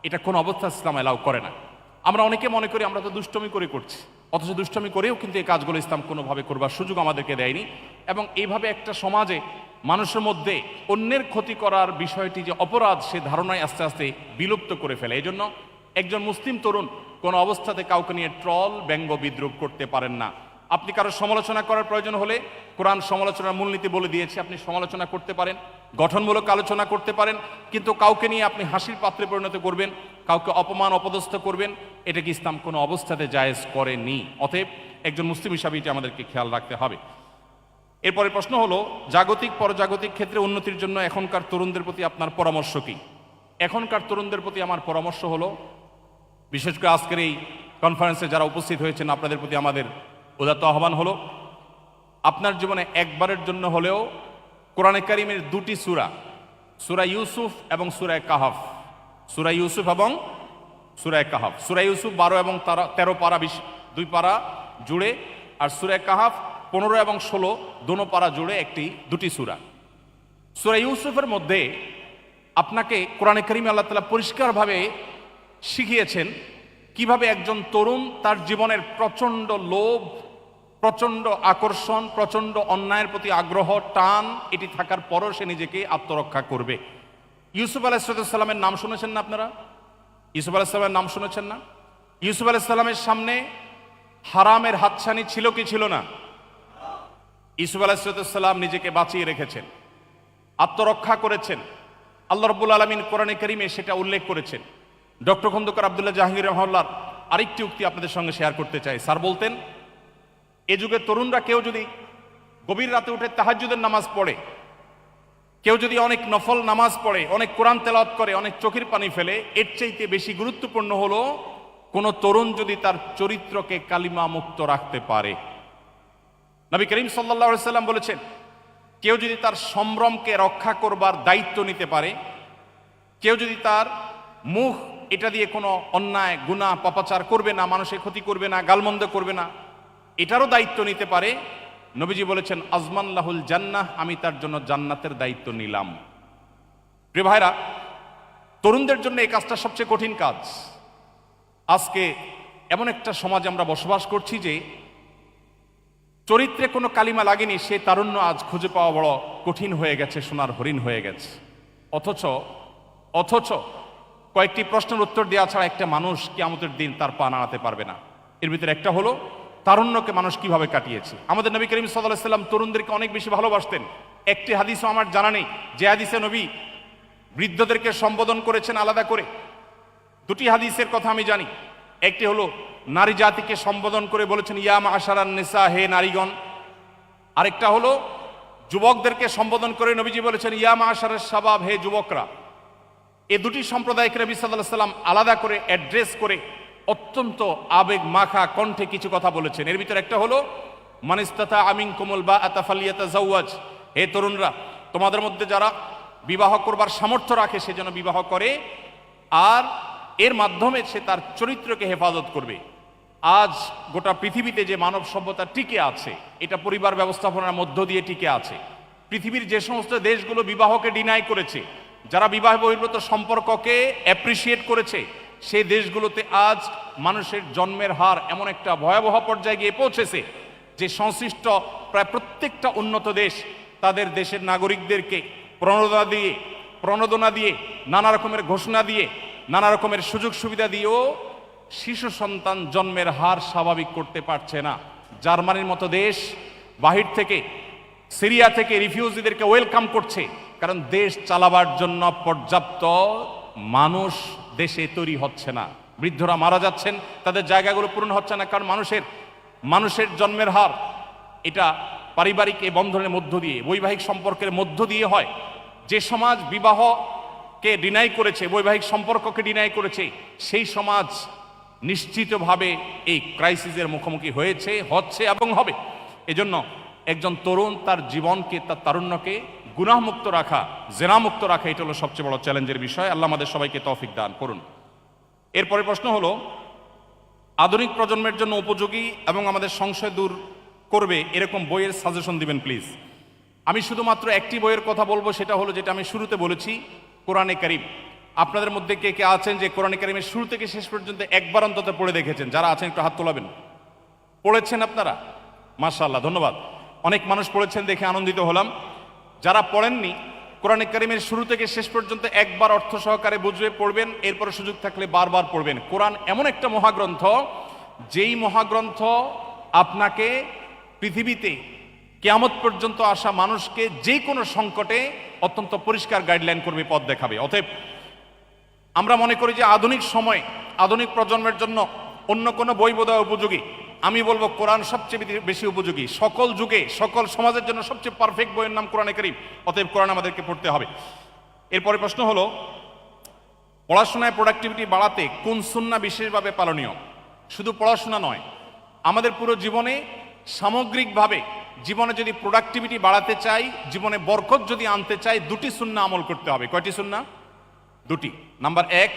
এটা কোন অবস্থা ইসলাম অ্যালাউ করে না। আমরা অনেকে মনে করি আমরা তো দুষ্টমি করে করছি, অথচ দুষ্টমি করেও কিন্তু এই কাজগুলো ইসলাম কোনোভাবে করবার সুযোগ আমাদেরকে দেয়নি। এবং এইভাবে একটা সমাজে মানুষের মধ্যে অন্যের ক্ষতি করার বিষয়টি যে অপরাধ, সে ধারণায় আস্তে আস্তে বিলুপ্ত করে ফেলে। এই জন্য একজন মুসলিম তরুণ কোনো অবস্থাতে কাউকে নিয়ে ট্রল, ব্যঙ্গ, বিদ্রুপ করতে পারেন না। আপনি কারো সমালোচনা করার প্রয়োজন হলে কোরআন সমালোচনার মূলনীতি বলে দিয়েছে, আপনি সমালোচনা করতে পারেন, গঠনমূলক আলোচনা করতে পারেন, কিন্তু কাউকে নিয়ে আপনি হাসির পাত্রে পরিণত করবেন, কাউকে অপমান অপদস্থ করবেন, এটা কি ইসলাম কোনো অবস্থাতে জায়েজ করেনি। অতএব একজন মুসলিম হিসাবে এটা আমাদেরকে খেয়াল রাখতে হবে। এরপরে প্রশ্ন হলো, জাগতিক পরজাগতিক ক্ষেত্রে উন্নতির জন্য এখনকার তরুণদের প্রতি আপনার পরামর্শ কি? এখনকার তরুণদের প্রতি আমার পরামর্শ হলো, বিশেষ করে আজকের এই কনফারেন্সে যারা উপস্থিত হয়েছেন আপনাদের প্রতি আমাদের উদাত্ত আহ্বান হলো, আপনার জীবনে একবারের জন্য হলেও কোরআনে কারিমের দুটি সূরা, সূরা ইউসুফ এবং সূরা কাহাফ, সূরা ইউসুফ এবং সূরা কাহাফ, সূরা ইউসুফ 12 এবং 13 পারা, 2 পারা জুড়ে, আর সূরা কাহাফ 15 এবং 16 দোনো পারা জুড়ে দুটি সূরা। সূরা ইউসুফের মধ্যে আপনাকে কোরআনে কারিমে আল্লাহ তাআলা পরিষ্কারভাবে শিখিয়েছেন কিভাবে একজন তরুণ তার জীবনের প্রচণ্ড লোভ, প্রচণ্ড আকর্ষণ, প্রচণ্ড অন্যায়ের প্রতি আগ্রহ, টান, এটি থাকার পরও সে নিজেকে আত্মরক্ষা করবে। ইউসুফ আলাইহিস সালামের নাম শুনেছেন না আপনারা? ইউসুফ আলাইহিস সালামের নাম শুনেছেন না? ইউসুফ আলাইহিস সালামের সামনে হারামের হাতছানি ছিল কি ছিল না? ইউসুফ আলাইহিস সালাম নিজেকে বাঁচিয়ে রেখেছেন, আত্মরক্ষা করেছেন। আল্লাহ রাব্বুল আলামিন কোরআনে কারিমে সেটা উল্লেখ করেছেন। ডক্টর খন্দকার আব্দুল্লাহ জাহাঙ্গীর রহমাহুল্লাহর আরেকটি উক্তি আপনাদের সঙ্গে শেয়ার করতে চাই। স্যার বলতেন, এ যুগে তরুণরা কেউ যদি গভীর রাতে উঠে তাহাজ্জুদের নামাজ পড়ে, কেউ যদি অনেক নফল নামাজ পড়ে, অনেক কোরআন তেলাওয়াত করে, অনেক চোখের পানি ফেলে, এর চাইতে বেশি গুরুত্বপূর্ণ হলো কোন তরুণ যদি তার চরিত্রকে কালিমা মুক্ত রাখতে পারে। নবী করিম সাল্লাল্লাহু আলাইহি সাল্লাম বলেছেন, কেউ যদি তার সম্ভ্রমকে রক্ষা করবার দায়িত্ব নিতে পারে, কেউ যদি তার মুখ এটা দিয়ে কোনো অন্যায়, গুনাহ, পাপাচার করবে না, মানুষের ক্ষতি করবে না, গালমন্দ করবে না, এটারও দায়িত্ব নিতে পারে, নবীজি বলেছেন আজমান লাহুল জান্নাহ, আমি তার জন্য জান্নাতের দায়িত্ব নিলাম। প্রিয় ভাইরা, তরুণদের জন্য এই কাজটা সবচেয়ে কঠিন কাজ। আজকে এমন একটা সমাজে আমরা বসবাস করছি যে চরিত্রে কোনো কালিমা লাগেনি, সে তারুণ্য আজ খুঁজে পাওয়া বড় কঠিন হয়ে গেছে, সোনার হরিণ হয়ে গেছে। অথচ অথচ কয়েকটি প্রশ্নের উত্তর দেওয়া ছাড়া একটা মানুষ কিয়ামতের দিন তার পা নাড়াতে পারবে না। এর ভিতরে একটা হলো তারুণ্যকে মানুষ কিভাবে কাটিয়েছে। আমাদের নবী করিম সাল্লাল্লাহু আলাইহি সাল্লাম তরুণদেরকে অনেক বেশি ভালোবাসতেন। একটি হাদিসও আমার জানা নেই যে হাদিসে নবী বৃদ্ধদেরকে সম্বোধন করেছেন আলাদা করে। দুটি হাদিসের কথা আমি জানি। একটি হলো নারী জাতিকে সম্বোধন করে বলেছেন ইয়া মাশারান নিসা, হে নারীগণ। আরেকটা হলো যুবকদেরকে সম্বোধন করে নবীজি বলেছেন ইয়া মাশারাস শাবাব, হে যুবকরা। এই দুটি সম্প্রদায়কে নবী সাল্লাল্লাহু আলাইহি সাল্লাম আলাদা করে অ্যাড্রেস করে অত্যন্ত আবেগ মাখা কণ্ঠে কিছু কথা বলেছেন। এর ভিতরে একটা হলো মানিস্তাতা আমিনকুমুল বাআতা ফালিয়াতাজাওয়াজ, হে তরুণরা, তোমাদের মধ্যে যারা বিবাহ করবার সামর্থ্য রাখে সে যেন বিবাহ করে, আর এর মাধ্যমে সে তার চরিত্রকে হেফাজত করবে। আজ গোটা পৃথিবীতে যে মানব সভ্যতা টিকে আছে এটা পরিবার ব্যবস্থাপনার মধ্য দিয়ে টিকে আছে। পৃথিবীর যে সমস্ত দেশগুলো বিবাহকে ডিনাই করেছে, যারা বিবাহ বহির্ভূত সম্পর্ককে অ্যাপ্রিসিয়েট করেছে, সেই দেশগুলোতে আজ মানুষের জন্মের হার এমন একটা ভয়াবহ পর্যায়ে গিয়ে পৌঁছেছে যে সংশ্লিষ্ট প্রায় প্রত্যেকটা উন্নত দেশ তাদের দেশের নাগরিকদেরকে প্রণোদনা দিয়ে নানা রকমের ঘোষণা দিয়ে নানা রকমের সুযোগ সুবিধা দিয়েও শিশু সন্তান জন্মের হার স্বাভাবিক করতে পারছে না। জার্মানির মতো দেশ বাহির থেকে, সিরিয়া থেকে রিফিউজিদেরকে ওয়েলকাম করছে, কারণ দেশ চালাবার জন্য পর্যাপ্ত মানুষ দেশে তৈরি হচ্ছে না। বৃদ্ধরা মারা যাচ্ছেন, তাদের জায়গাগুলো পূরণ হচ্ছে না, কারণ মানুষের জন্মের হার এটা পারিবারিক এই বন্ধনের মধ্য দিয়ে, বৈবাহিক সম্পর্কের মধ্য দিয়ে হয়। যে সমাজ বিবাহকে ডিনাই করেছে, বৈবাহিক সম্পর্ককে ডিনাই করেছে, সেই সমাজ নিশ্চিতভাবে এই ক্রাইসিসের মুখোমুখি হয়েছে, হচ্ছে এবং হবে। এজন্য একজন তরুণ তার জীবনকে, তার তারুণ্যকে গুনাহমুক্ত রাখা, জেনামুক্ত রাখা, এটা হলো সবচেয়ে বড় চ্যালেঞ্জের বিষয়। আল্লাহ আমাদের সবাইকে তৌফিক দান করুন। এরপরে প্রশ্ন হলো, আধুনিক প্রজন্মের জন্য উপযোগী এবং আমাদের সংশয় দূর করবে এরকম বইয়ের সাজেশন দিবেন প্লিজ। আমি শুধুমাত্র একটি বইয়ের কথা বলবো, সেটা হলো যেটা আমি শুরুতে বলেছি, কোরআনে কারীম। আপনাদের মধ্যে কে কে আছেন যে কোরআনে কারীমের শুরু থেকে শেষ পর্যন্ত একবার অন্তত পড়ে দেখেছেন? যারা আছেন একটু হাত তোলাবেন। পড়েছেন আপনারা? মাশাআল্লাহ, ধন্যবাদ। অনেক মানুষ পড়েছেন দেখে আনন্দিত হলাম। যারা পড়েননি, কোরআনে কারীমের শুরু থেকে শেষ পর্যন্ত একবার অর্থ সহকারে বুঝবে পড়বেন, এরপরে সুযোগ থাকলে বারবার পড়বেন। কোরআন এমন একটা মহাগ্রন্থ, যেই মহাগ্রন্থ আপনাকে পৃথিবীতে কিয়ামত পর্যন্ত আসা মানুষকে যে কোনো সংকটে অত্যন্ত পরিষ্কার গাইডলাইন করবে, পথ দেখাবে। অতএব আমরা মনে করি যে আধুনিক সময়, আধুনিক প্রজন্মের জন্য অন্য কোনো বই বোধহয় উপযোগী। আমি বলবো কোরআন সবচেয়ে বেশি উপযোগী। সকল যুগে, সকল সমাজের জন্য সবচেয়ে পারফেক্ট বইয়ের নাম কোরআনে কারীম। অতএব কোরআন আমাদেরকে পড়তে হবে। এরপরে প্রশ্ন হলো, পড়াশোনায় প্রোডাক্টিভিটি বাড়াতে কোন সুন্নাহ বিশেষভাবে পালনীয়? শুধু পড়াশোনা নয়, আমাদের পুরো জীবনে সামগ্রিকভাবে জীবনে যদি প্রোডাক্টিভিটি বাড়াতে চাই, জীবনে বরকত যদি আনতে চাই, দুটি সুন্নাহ আমল করতে হবে। কয়টি সুন্নাহ? দুটি। নাম্বার এক,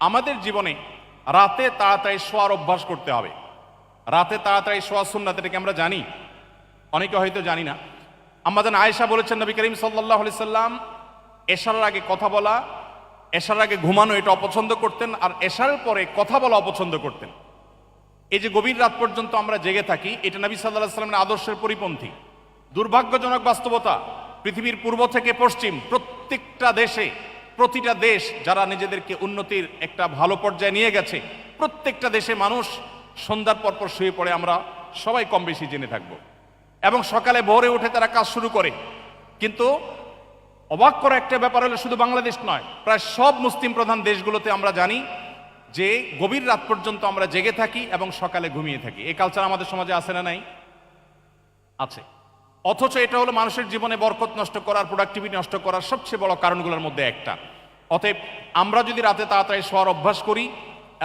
আমাদের জীবনে রাতে তাড়াতাড়ি শোয়ার অভ্যাস করতে হবে। রাতে তাড়াতাড়ি শোয়া সুন্নাত, এটাকে আমরা জানি, অনেকে হয়তো জানি না। আম্মাজান আয়েশা বলেছেন নবী করিম সাল্লাল্লাহু আলাইহি সাল্লাম এশারের আগে কথা বলা, এশারের আগে ঘুমানো এটা অপছন্দ করতেন, আর এশারের পরে কথা বলা অপছন্দ করতেন। এই যে গভীর রাত পর্যন্ত আমরা জেগে থাকি, এটা নবী সাল্লাল্লাহু আলাইহি সাল্লামের আদর্শের পরিপন্থী। দুর্ভাগ্যজনক বাস্তবতা, পৃথিবীর পূর্ব থেকে পশ্চিম প্রত্যেকটা দেশে, প্রতিটা দেশ যারা নিজেদেরকে উন্নতির একটা ভালো পর্যায়ে নিয়ে গেছে, প্রত্যেকটা দেশে মানুষ সন্ধ্যার পরপর শুয়ে পড়ে, আমরা সবাই কম বেশি জেনে থাকবো, এবং সকালে ভোরে উঠে তারা কাজ শুরু করে। কিন্তু অবাক করা একটা ব্যাপার হলো, শুধু বাংলাদেশ নয়, প্রায় সব মুসলিম প্রধান দেশগুলোতে আমরা জানি যে গভীর রাত পর্যন্ত আমরা জেগে থাকি এবং সকালে ঘুমিয়ে থাকি। এই কালচার আমাদের সমাজে আছে না? নাই? আছে। অথচ এটা হলো মানুষের জীবনে বরকত নষ্ট করার, প্রোডাক্টিভিটি নষ্ট করার সবচেয়ে বড় কারণগুলোর মধ্যে একটা। অতএব আমরা যদি রাতে তাড়াতাড়ি শোয়ার অভ্যাস করি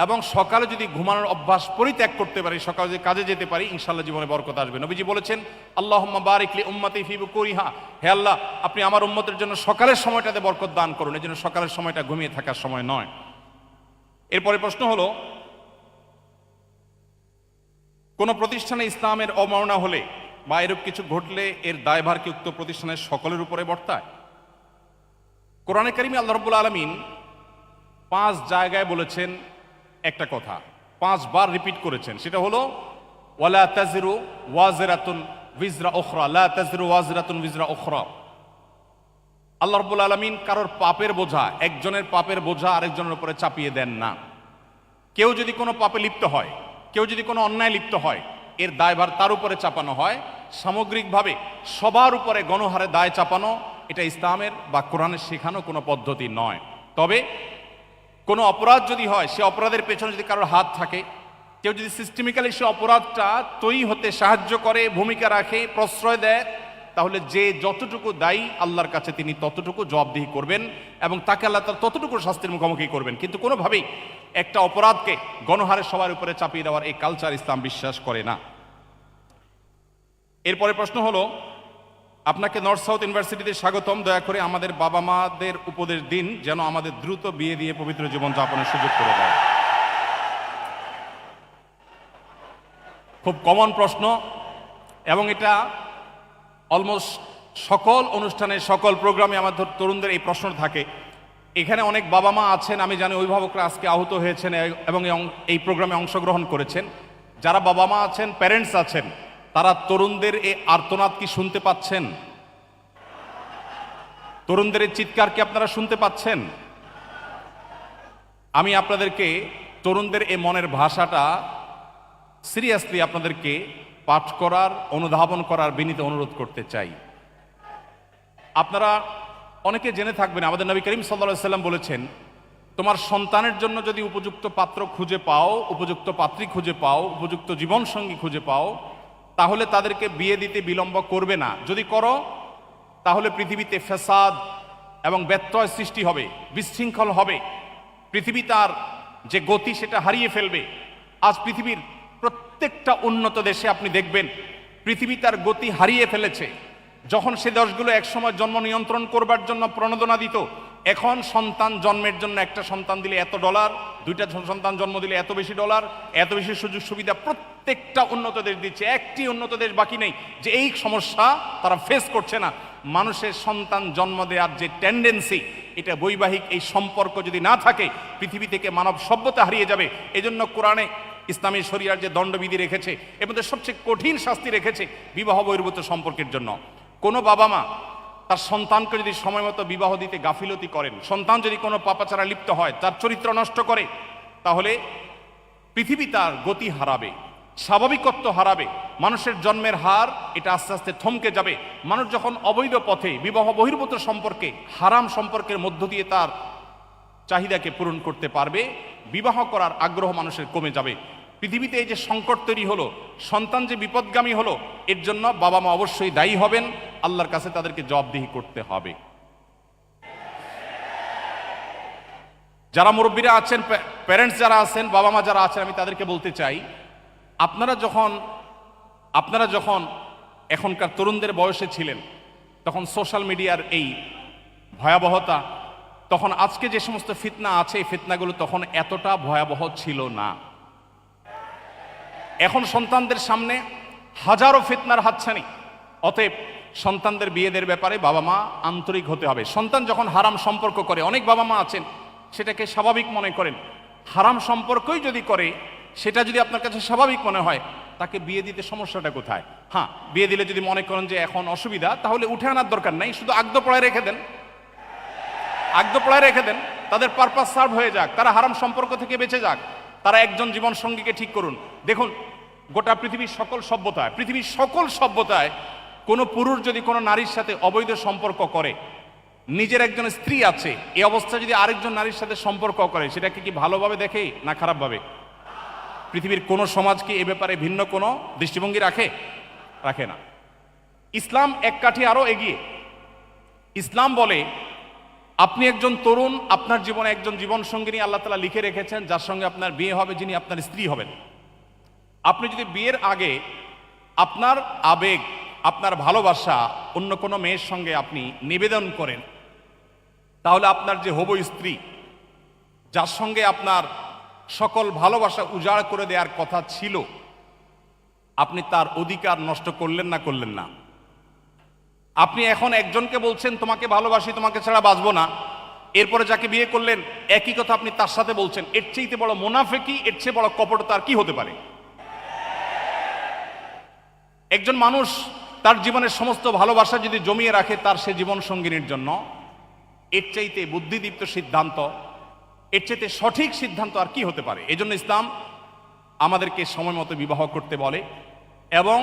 এবং সকালে যদি ঘুমানোর অভ্যাস পরিত্যাগ করতে পারি, সকালে যদি কাজে যেতে পারি, ইনশাআল্লাহ জীবনে বরকত আসবে। নবীজি বলেছেন, আল্লাহুম্মা বারিক লি উম্মতি ফি বুকুরিহা, হে আল্লাহ আপনি আমার উম্মতের জন্য সকালের সময়টাতে বরকত দান করুন। এই জন্য সকালের সময়টা ঘুমিয়ে থাকার সময় নয়। এরপরে প্রশ্ন হলো, কোন প্রতিষ্ঠানে ইসলামের অবমাননা হলে বা এরূপ কিছু ঘটলে এর দায়ভার কি উক্ত প্রতিষ্ঠানের সকলের উপরে বর্তায়? কোরআনে কারীমে আল্লাহ রাব্বুল আলামিন 5 জায়গায় বলেছেন একটা কথা, 5 বার রিপিট করেছেন, সেটা হলো ওয়ালা তাজিরু ওয়াজিরাতুন উইজরা উখরা, লা তাজিরু ওয়াজিরাতুন উইজরা উখরা। আল্লাহ রাব্বুল আলামিন কারোর পাপের বোঝা, একজনের পাপের বোঝা আরেকজনের উপরে চাপিয়ে দেন না। কেউ যদি কোনো পাপে লিপ্ত হয়, কেউ যদি কোনো অন্যায় লিপ্ত হয়, এর দায়ভার তার উপরে চাপানো হয়। সামগ্রিকভাবে সবার উপরে গণহারে দায় চাপানো এটা ইসলামের বা কোরআনের শেখানো কোনো পদ্ধতি নয়। তবে কোনো অপরাধ যদি হয়, সে অপরাধের পেছনে যদি কারোর হাত থাকে, কেউ যদি সিস্টেমিক্যালি সে অপরাধটা তৈরি হতে সাহায্য করে, ভূমিকা রাখে, প্রশ্রয় দেয়, তাহলে যে যতটুকু দায়ী আল্লাহর কাছে তিনি ততটুকু জবাবদিহি করবেন এবং তাকে আল্লাহ তার ততটুকু শাস্তির মুখোমুখি করবেন। কিন্তু কোনোভাবেই একটা অপরাধকে গণহারে সবার উপরে চাপিয়ে দেওয়ার এই কালচার ইসলাম বিশ্বাস করে না। এরপরে প্রশ্ন হলো, আপনাকে নর্থ সাউথ ইউনিভার্সিটিতে স্বাগতম। দয়া করে আমাদের বাবা মাদের উপদেশ দিন যেন আমাদের দ্রুত বিয়ে দিয়ে পবিত্র জীবন যাপনের সুযোগ করে দেয়। খুব কমন প্রশ্ন এবং এটা অলমোস্ট সকল অনুষ্ঠানে, সকল প্রোগ্রামে আমাদের তরুণদের এই প্রশ্ন থাকে। এখানে অনেক বাবা মা আছেন, আমি জানি অভিভাবকরা আজকে আহত হয়েছেন এবং এই প্রোগ্রামে অংশগ্রহণ করেছেন। যারা বাবা মা আছেন, প্যারেন্টস আছেন, তারা তরুণদের এই আর্তনাদ কি শুনতে পাচ্ছেন? তরুণদের এই চিৎকার কি আপনারা শুনতে পাচ্ছেন? আমি আপনাদেরকে তরুণদের এই মনের ভাষাটা সিরিয়াসলি আপনাদেরকে পাঠ করার, অনুধাবন করার বিনীত অনুরোধ করতে চাই। আপনারা অনেকে জেনে থাকবেন, আমাদের নবী করিম সাল্লাল্লাহু আলাইহি সাল্লাম বলেছেন, তোমার সন্তানের জন্য যদি উপযুক্ত পাত্র খুঁজে পাও, উপযুক্ত পাত্রী খুঁজে পাও, উপযুক্ত জীবনসঙ্গী খুঁজে পাও, তাহলে তাদেরকে বিয়ে দিতে বিলম্ব করবে না। যদি করো তাহলে পৃথিবীতে ফ্যাসাদ এবং ব্যত্যয় সৃষ্টি হবে, বিশৃঙ্খল হবে, পৃথিবী তার যে গতি সেটা হারিয়ে ফেলবে। আজ পৃথিবীর প্রত্যেকটা উন্নত দেশে আপনি দেখবেন পৃথিবী তার গতি হারিয়ে ফেলেছে। যখন সে দেশগুলো একসময় জন্ম নিয়ন্ত্রণ করবার জন্য প্রণোদনা দিত, এখন সন্তান জন্মের জন্য একটা সন্তান দিলে এত ডলার, দুইটা সন্তান জন্ম দিলে এত বেশি ডলার, এত বেশি সুযোগ সুবিধা প্রত্যেকটা উন্নত দেশ দিচ্ছে। একটি উন্নত দেশ বাকি নেই যে এই সমস্যা তারা ফেস করছে না। মানুষের সন্তান জন্ম দেওয়ার যে টেন্ডেন্সি, এটা বৈবাহিক এই সম্পর্ক যদি না থাকে, পৃথিবী থেকে মানব সভ্যতা হারিয়ে যাবে। এজন্য কোরআনে ইসলামী শরিয়ার যে দণ্ডবিধি রেখেছে, এর মধ্যে সবচেয়ে কঠিন শাস্তি রেখেছে বিবাহ বহির্ভূত সম্পর্কের জন্য। কোনো বাবা মা তার সন্তানকে যদি সময় মতো বিবাহ দিতে গাফিলতি করেন, সন্তান যদি কোনো পাপাচারা লিপ্ত হয়, তার চরিত্র নষ্ট করে, তাহলে পৃথিবী তার গতি হারাবে, স্বাভাবিকত্ব হারাবে, মানুষের জন্মের হার এটা আস্তে আস্তে থমকে যাবে। মানুষ যখন অবৈধ পথে বিবাহ বহির্ভূত সম্পর্কে, হারাম সম্পর্কের মধ্য দিয়ে তার চাহিদাকে পূরণ করতে পারবে, বিবাহ করার আগ্রহ মানুষের কমে যাবে। পৃথিবীতে এই যে সংকট তৈরি হলো, সন্তান যে বিপদগামী হলো, এর জন্য বাবা মা অবশ্যই দায়ী হবেন। আল্লাহর কাছে তাদেরকে জবাবদিহি করতে হবে। যারা মুরব্বীরা আছেন, প্যারেন্টস যারা আছেন, বাবা মা যারা আছেন, আমি তাদেরকে বলতে চাই, আপনারা যখন এখনকার তরুণদের বয়সে ছিলেন, তখন সোশ্যাল মিডিয়ার এই ভয়াবহতা, তখন আজকে যে সমস্ত ফিতনা আছে, এই ফিতনাগুলো তখন এতটা ভয়াবহ ছিল না। এখন সন্তানদের সামনে হাজারো ফিতনার হাতছানি। অতএব সন্তানদের বিয়েদের ব্যাপারে বাবা মা আন্তরিক হতে হবে। সন্তান যখন হারাম সম্পর্ক করে, অনেক বাবা মা আছেন সেটাকে স্বাভাবিক মনে করেন। হারাম সম্পর্কই যদি করে, সেটা যদি আপনার কাছে স্বাভাবিক মনে হয়, তাকে বিয়ে দিতে সমস্যাটা কোথায়? হ্যাঁ, বিয়ে দিলে যদি মনে করেন যে এখন অসুবিধা, তাহলে উঠে আনার দরকার নাই, শুধু আগদপড়ায় রেখে দেন, আগদপড়ায় রেখে দেন, তাদের পারপাস সার্ভ হয়ে যাক, তারা হারাম সম্পর্ক থেকে বেঁচে যাক, তারা একজন জীবন সঙ্গীকে ঠিক করুন। দেখুন, গোটা পৃথিবীর সকল সভ্যতায় কোনো পুরুষ যদি কোনো নারীর সাথে অবৈধ সম্পর্ক করে, নিজের একজন স্ত্রী আছে, এই অবস্থায় যদি আরেকজন নারীর সাথে সম্পর্ক করে, সেটাকে কি ভালোভাবে দেখে না খারাপভাবে? পৃথিবীর কোনো সমাজ কি এ ব্যাপারে ভিন্ন কোনো দৃষ্টিভঙ্গি রাখে না। ইসলাম এক কাঠি আরো এগিয়ে। ইসলাম বলে, আপনি একজন তরুণ, আপনার জীবনে একজন জীবন সঙ্গিনী আল্লাহ তাআলা লিখে রেখেছেন, যার সঙ্গে আপনার বিয়ে হবে, যিনি আপনার স্ত্রী হবেন। আপনি যদি বিয়ের আগে আপনার আবেগ, আপনার ভালোবাসা অন্য কোনো মেয়ের সঙ্গে আপনি নিবেদন করেন, তাহলে আপনার যে হবু স্ত্রী, যার সঙ্গে আপনার সকল ভালোবাসা উজাড় করে দেওয়ার কথা ছিল, আপনি তার অধিকার নষ্ট করলেন না? আপনি এখন একজনকে বলছেন তোমাকে ভালোবাসি, তোমাকে ছাড়া বাঁচবো না, এরপরে যাকে বিয়ে করলেন একই কথা আপনি তার সাথে বলছেন। এর চেয়ে বড় মুনাফিকি, এর চেয়ে বড় কপটতা আর কি হতে পারে? একজন মানুষ তার জীবনের সমস্ত ভালোবাসা যদি জমিয়ে রাখে তার সে জীবন সঙ্গিনীর জন্য, এর চাইতে বুদ্ধিদীপ্ত সিদ্ধান্ত, এর চাইতে সঠিক সিদ্ধান্ত আর কি হতে পারে? এজন্য ইসলাম আমাদেরকে সময় মতো বিবাহ করতে বলে এবং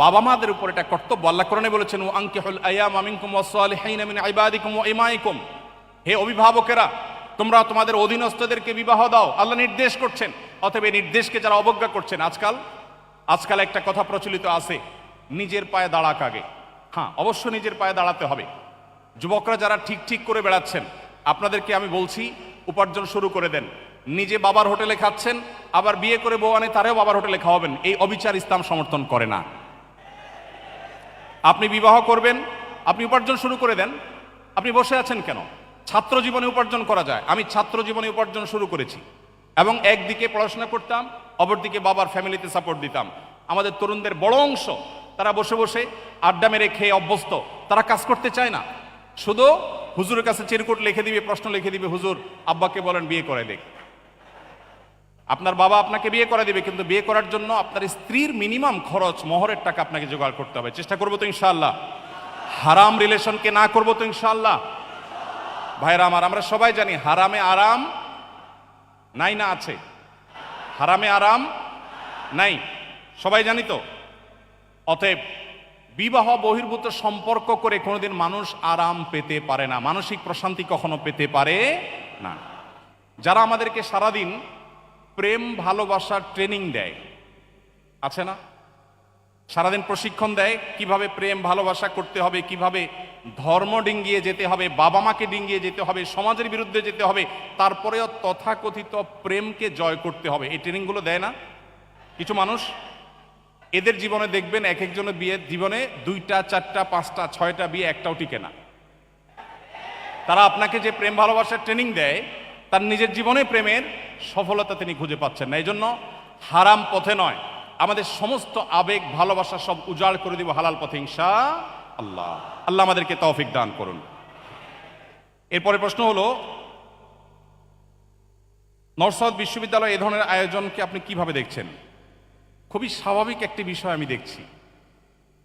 বাবা মাদের উপর এটা কর্তব্য। আল্লাহ কোরআনে বলেছেন, ও আনকিহুল আয়ামা মিনকুম ওয়াস-সালিহিনা মিন ইবাদিকুম ওয়া ইমাইকুম, হে অভিভাবকেরা তোমরা তোমাদের অধীনস্থদেরকে বিবাহ দাও। আল্লাহ নির্দেশ করছেন, অতএব এই নির্দেশকে যারা অবজ্ঞা করছেন, আজকাল একটা কথা প্রচলিত আছে, নিজের পায়ে দাঁড়াক আগে। হ্যাঁ, অবশ্য নিজের পায়ে দাঁড়াতে হবে। যুবকরা যারা ঠিক ঠিক করে বেড়াচ্ছেন, আপনাদেরকে আমি বলছি, উপার্জন শুরু করে দেন। নিজে বাবার হোটেলে খাচ্ছেন, আবার বিয়ে করে বউ আনে তারেও বাবার হোটেলে খাওয়াবেন, এই অবিচার ইসলাম সমর্থন করে না। আপনি বিবাহ করবেন, আপনি উপার্জন শুরু করে দেন। আপনি বসে আছেন কেন? ছাত্র জীবনে উপার্জন করা যায়। আমি ছাত্র জীবনে উপার্জন শুরু করেছি এবং একদিকে পড়াশোনা করতাম, অপরদিকে বাবার ফ্যামিলিতে সাপোর্ট দিতাম। আমাদের তরুণদের বড় অংশ তারা বসে বসে আড্ডা মেরে খেয়ে অভ্যস্ত, তারা কাজ করতে চায় না, শুধু হুজুরের কাছে চিরকুট লিখে দিবে, প্রশ্ন লিখে দিবে, হুজুর আব্বাকে বলেন বিয়ে করে দেখ। আপনার বাবা আপনাকে বিয়ে করে দিবে, কিন্তু বিয়ে করার জন্য আপনার স্ত্রীর মিনিমাম খরচ, মোহরের টাকা আপনাকে জোগাড় করতে হবে। চেষ্টা করবো তো ইনশাআল্লাহ? হারাম রিলেশনকে না করবো তো ইনশাআল্লাহ? ভাইরা আমার, আমরা সবাই জানি হারামে আরাম নাই, না আছে? হারামে আরাম নাই, সবাই জানি তো। অতএব বিবাহ বহির্ভূত সম্পর্ক করে কোনোদিন মানুষ আরাম পেতে পারে না, মানসিক প্রশান্তি কখনো পেতে পারে না। যারা আমাদেরকে সারাদিন প্রেম ভালোবাসার ট্রেনিং দেয়, আছে না? সারাদিন প্রশিক্ষণ দেয় কিভাবে প্রেম ভালোবাসা করতে হবে, কিভাবে ধর্ম ডিঙ্গিয়ে যেতে হবে, বাবা মাকে ডিঙ্গিয়ে যেতে হবে, সমাজের বিরুদ্ধে যেতে হবে, তারপরেও তথাকথিত প্রেমকে জয় করতে হবে, এই ট্রেনিংগুলো দেয় না কিছু মানুষ? এদের জীবনে দেখবেন এক একজনের বিয়ের জীবনে 2টা 4টা 5টা 6টা বিয়ে, একটাও টিকে না। তারা আপনাকে যে প্রেম ভালোবাসার ট্রেনিং দেয়, তার নিজের জীবনে প্রেমের সফলতা তিনি খুঁজে পাচ্ছেন না। এই জন্য হারাম পথে নয়, আমাদের সমস্ত আবেগ ভালোবাসা সব উজাড় করে দিব হালাল পথে ইনশাআল্লাহ। আল্লাহ আমাদেরকে তৌফিক দান করুন। এরপরে প্রশ্ন হলো, নর্থ সাউথ বিশ্ববিদ্যালয় এই ধরনের আয়োজনকে আপনি কিভাবে দেখছেন? খুবই স্বাভাবিক একটি বিষয় আমি দেখছি,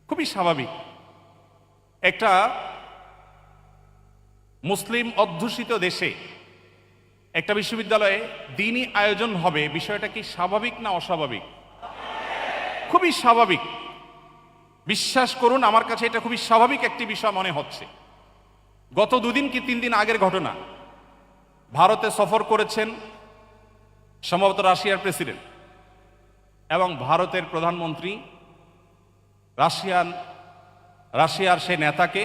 খুবই স্বাভাবিক। একটা মুসলিম অধ্যুষিত দেশে একটা বিশ্ববিদ্যালয়ে দ্বীনি আয়োজন হবে, বিষয়টা কি স্বাভাবিক না অস্বাভাবিক? খুবই স্বাভাবিক। বিশ্বাস করুন, আমার কাছে এটা খুবই স্বাভাবিক একটি বিষয় মনে হচ্ছে। গত 2 দিন কি 3 দিন আগের ঘটনা, ভারতে সফর করেছেন সম্ভবত রাশিয়ার প্রেসিডেন্ট এবং ভারতের প্রধানমন্ত্রী রাশিয়ার সেই নেতাকে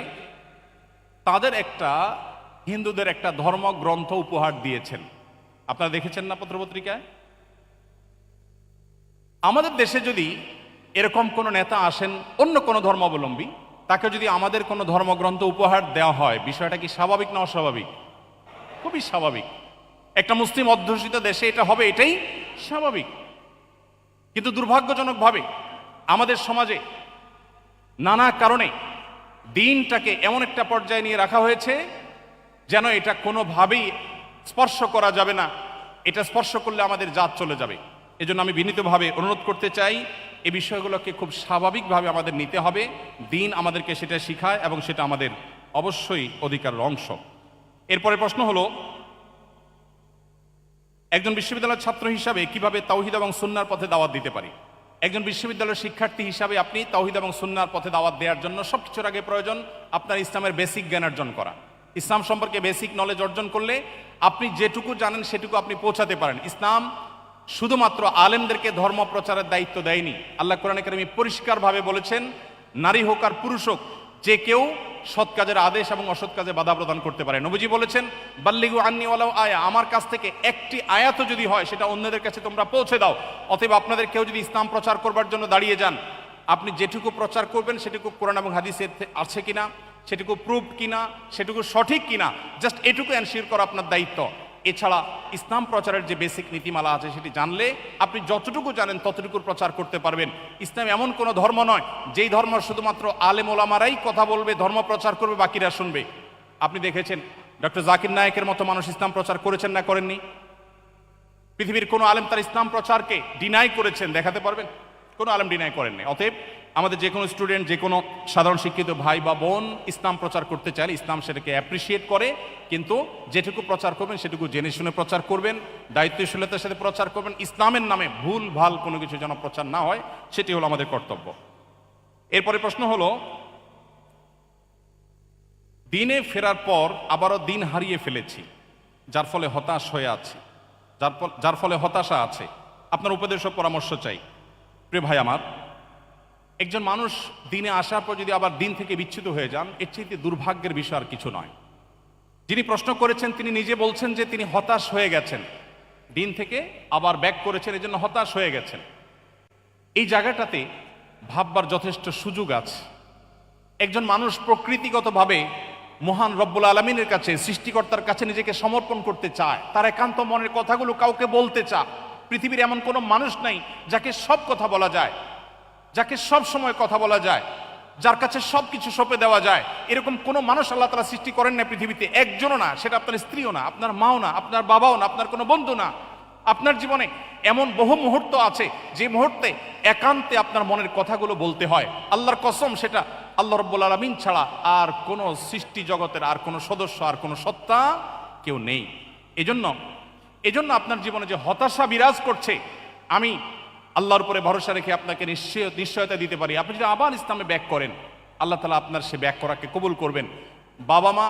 তাদের একটা হিন্দুদের একটা ধর্মগ্রন্থ উপহার দিয়েছেন। আপনারা দেখেছেন না পত্রপত্রিকায়? আমাদের দেশে যদি এরকম কোনো নেতা আসেন অন্য কোনো ধর্মাবলম্বী, তাকে যদি আমাদের কোনো ধর্মগ্রন্থ উপহার দেওয়া হয়, বিষয়টা কি স্বাভাবিক না অস্বাভাবিক? খুবই স্বাভাবিক। একটা মুসলিম অধ্যুষিত দেশে এটা হবে, এটাই স্বাভাবিক। কিন্তু দুর্ভাগ্যজনকভাবে আমাদের সমাজে নানা কারণে দিনটাকে এমন একটা পর্যায়ে নিয়ে রাখা হয়েছে যেন এটা কোনোভাবেই স্পর্শ করা যাবে না, এটা স্পর্শ করলে আমাদের জাত চলে যাবে। এজন্য আমি বিনীতভাবে অনুরোধ করতে চাই, এই বিষয়গুলোকে খুব স্বাভাবিকভাবে আমাদের নিতে হবে। দিন আমাদেরকে সেটা শিখায় এবং সেটা আমাদের অবশ্যই অধিকারের অংশ। এরপরে প্রশ্ন হলো, একজন বিশ্ববিদ্যালয়ের ছাত্র হিসাবে কিভাবে তাওহীদ এবং সুন্নাহর পথে দাওয়াত দিতে পারি? একজন বিশ্ববিদ্যালয়ের শিক্ষার্থী হিসাবে আপনি তাওহীদ এবং সুন্নাহর পথে দাওয়াত দেওয়ার জন্য সবকিছুর আগে প্রয়োজন আপনার ইসলামের বেসিক জ্ঞান অর্জন করা। ইসলাম সম্পর্কে বেসিক নলেজ অর্জন করলে আপনি যেটুকু জানেন সেটুকু আপনি পৌঁছাতে পারেন। ইসলাম শুধুমাত্র আলেমদেরকে ধর্ম প্রচারের দায়িত্ব দেয়নি। আল্লাহ কোরআনে কারিমে পরিষ্কারভাবে বলেছেন, নারী হোক আর পুরুষ হোক, যে কেউ সৎ কাজের আদেশ এবং অসৎ কাজে বাধা প্রদান করতে পারে। নবীজি বলেছেন, বাল্লিগু আন্নি ওয়ালাউ আয়া, আমার কাছ থেকে একটি আয়াতও যদি হয় সেটা অন্যদের কাছে তোমরা পৌঁছে দাও। অতএব আপনাদের কেউ যদি ইসলাম প্রচার করবার জন্য দাঁড়িয়ে যান, আপনি যেটুকু প্রচার করবেন সেটুকু কোরআন এবং হাদিসে আছে কিনা, সেটুকু প্রুফড কিনা, সেটুকু সঠিক কিনা, জাস্ট এটুকু এনশিওর করা আপনার দায়িত্ব। এছাড়া ইসলাম প্রচারের যে বেসিক নীতিমালা আছে সেটি জানলে আপনি যতটুকু জানেন ততটুকুর প্রচার করতে পারবেন। ইসলাম এমন কোনো ধর্ম নয় যেই ধর্ম শুধুমাত্র আলেম ওলামারাই কথা বলবে, ধর্ম প্রচার করবে, বাকিরা শুনবে। আপনি দেখেছেন ডক্টর জাকির নায়েকের মতো মানুষ ইসলাম প্রচার করেছেন না করেননি? পৃথিবীর কোনো আলেম তার ইসলাম প্রচারকে ডিনাই করেছেন দেখাতে পারবেন? কোনো আলেম ডিনাই করেননি। অতএব আমাদের যে কোনো স্টুডেন্ট, যে কোনো সাধারণ শিক্ষিত ভাই বা বোন ইসলাম প্রচার করতে চাইলে ইসলাম সেটাকে অ্যাপ্রিসিয়েট করে, কিন্তু যেটুকু প্রচার করবেন সেটুকু জেনে শুনে প্রচার করবেন, দায়িত্বশীলতার সাথে প্রচার করবেন। ইসলামের নামে ভুল ভাল কোনো কিছু যেন প্রচার না হয়, সেটি হলো আমাদের কর্তব্য। এরপরে প্রশ্ন হলো, দিনে ফেরার পর আবারও দিন হারিয়ে ফেলেছি, যার ফলে হতাশ হয়ে আছি, যার ফলে হতাশা আছে, আপনার উপদেশ ও পরামর্শ চাই। প্রিয় ভাই আমার, একজন মানুষ দিনে আসার পর যদি আবার দিন থেকে বিচ্যুত হয়ে যান, এর চেয়ে দুর্ভাগ্যের বিষয় আর কিছু নয়। যিনি প্রশ্ন করেছেন তিনি নিজে বলছেন যে তিনি হতাশ হয়ে গেছেন, দিন থেকে আবার ব্যাক করেছেন, এই জন্য হতাশ হয়ে গেছেন। এই জায়গাটাতে ভাববার যথেষ্ট সুযোগ আছে। একজন মানুষ প্রকৃতিগতভাবে মহান রব্বুল আলমিনের কাছে, সৃষ্টিকর্তার কাছে নিজেকে সমর্পণ করতে চায়, তার একান্ত মনের কথাগুলো কাউকে বলতে চায়। পৃথিবীর এমন কোনো মানুষ নাই যাকে সব কথা বলা যায়, যাকে সব সময় কথা বলা যায়, যার কাছে সব কিছু সঁপে দেওয়া যায়। এরকম কোনো মানুষ আল্লাহ তাআলা সৃষ্টি করেন না পৃথিবীতে, একজনও না। সেটা আপনার স্ত্রীও না, আপনার মাও না, আপনার বাবাও না, আপনার কোনো বন্ধু না। আপনার জীবনে এমন বহু মুহূর্ত আছে যে মুহূর্তে একান্তে আপনার মনের কথাগুলো বলতে হয়। আল্লাহর কসম, সেটা আল্লাহ রাব্বুল আলামিন ছাড়া আর কোনো সৃষ্টি জগতের আর কোনো সদস্য, আর কোনো সত্তা কেউ নেই। এজন্য আপনার জীবনে যে হতাশা বিরাজ করছে, আমি আল্লাহর উপরে ভরসা রেখে আপনাকে নিশ্চয়তা দিতে পারি, আপনি যদি আবার ইসলামে ব্যাক করেন, আল্লাহ তাআলা আপনার সে ব্যাক করাকে কবুল করবেন। বাবা মা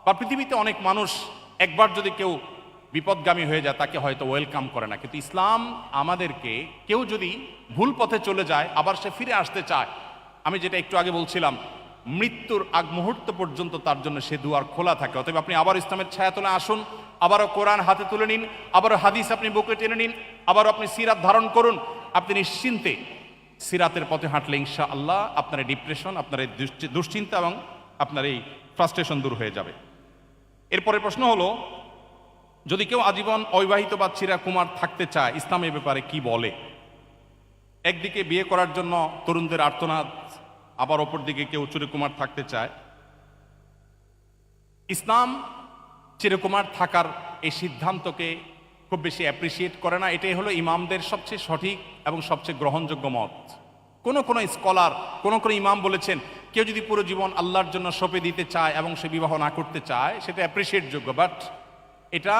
বা পৃথিবীতে অনেক মানুষ একবার যদি কেউ বিপদগামী হয়ে যায় তাকে হয়তো ওয়েলকাম করে না, কিন্তু ইসলাম আমাদেরকে, কেউ যদি ভুল পথে চলে যায় আবার সে ফিরে আসতে চায়, আমি যেটা একটু আগে বলছিলাম, মৃত্যুর আগ মুহূর্ত পর্যন্ত তার জন্য সে দুয়ার খোলা থাকে। অতএব আপনি আবার ইসলামের ছায়াতলে আসুন, আবারও কোরআন হাতে তুলে নিন, আবারও হাদিস আপনি বুকে টেনে নিন, আবারও আপনি সিরাত ধারণ করুন। আপনি নিশ্চিন্তে সিরাতের পথে হাঁটলে ইনশাআল্লাহ আপনার এই ডিপ্রেশন, আপনার এই দুশ্চিন্তা এবং আপনার এই ফ্রাস্ট্রেশন দূর হয়ে যাবে। এরপরে প্রশ্ন হলো, যদি কেউ আজীবন অবিবাহিত বা চিরাকুমার থাকতে চায়, ইসলাম এ ব্যাপারে কি বলে? একদিকে বিয়ে করার জন্য তরুণদের আর্তনাদ, আবার অপর দিকে কেউ চিরকুমার থাকতে চায়। ইসলাম চিরকুমার থাকার এই সিদ্ধান্তকে খুব বেশি অ্যাপ্রিসিয়েট করে না। এটাই হলো ইমামদের সবচেয়ে সঠিক এবং সবচেয়ে গ্রহণযোগ্য মত। কোন স্কলার, কোন ইমাম বলেছেন, কেউ যদি পুরো জীবন আল্লাহর জন্য সঁপে দিতে চায় এবং সে বিবাহ না করতে চায়, সেটা অ্যাপ্রিসিয়েট যোগ্য। বাট এটা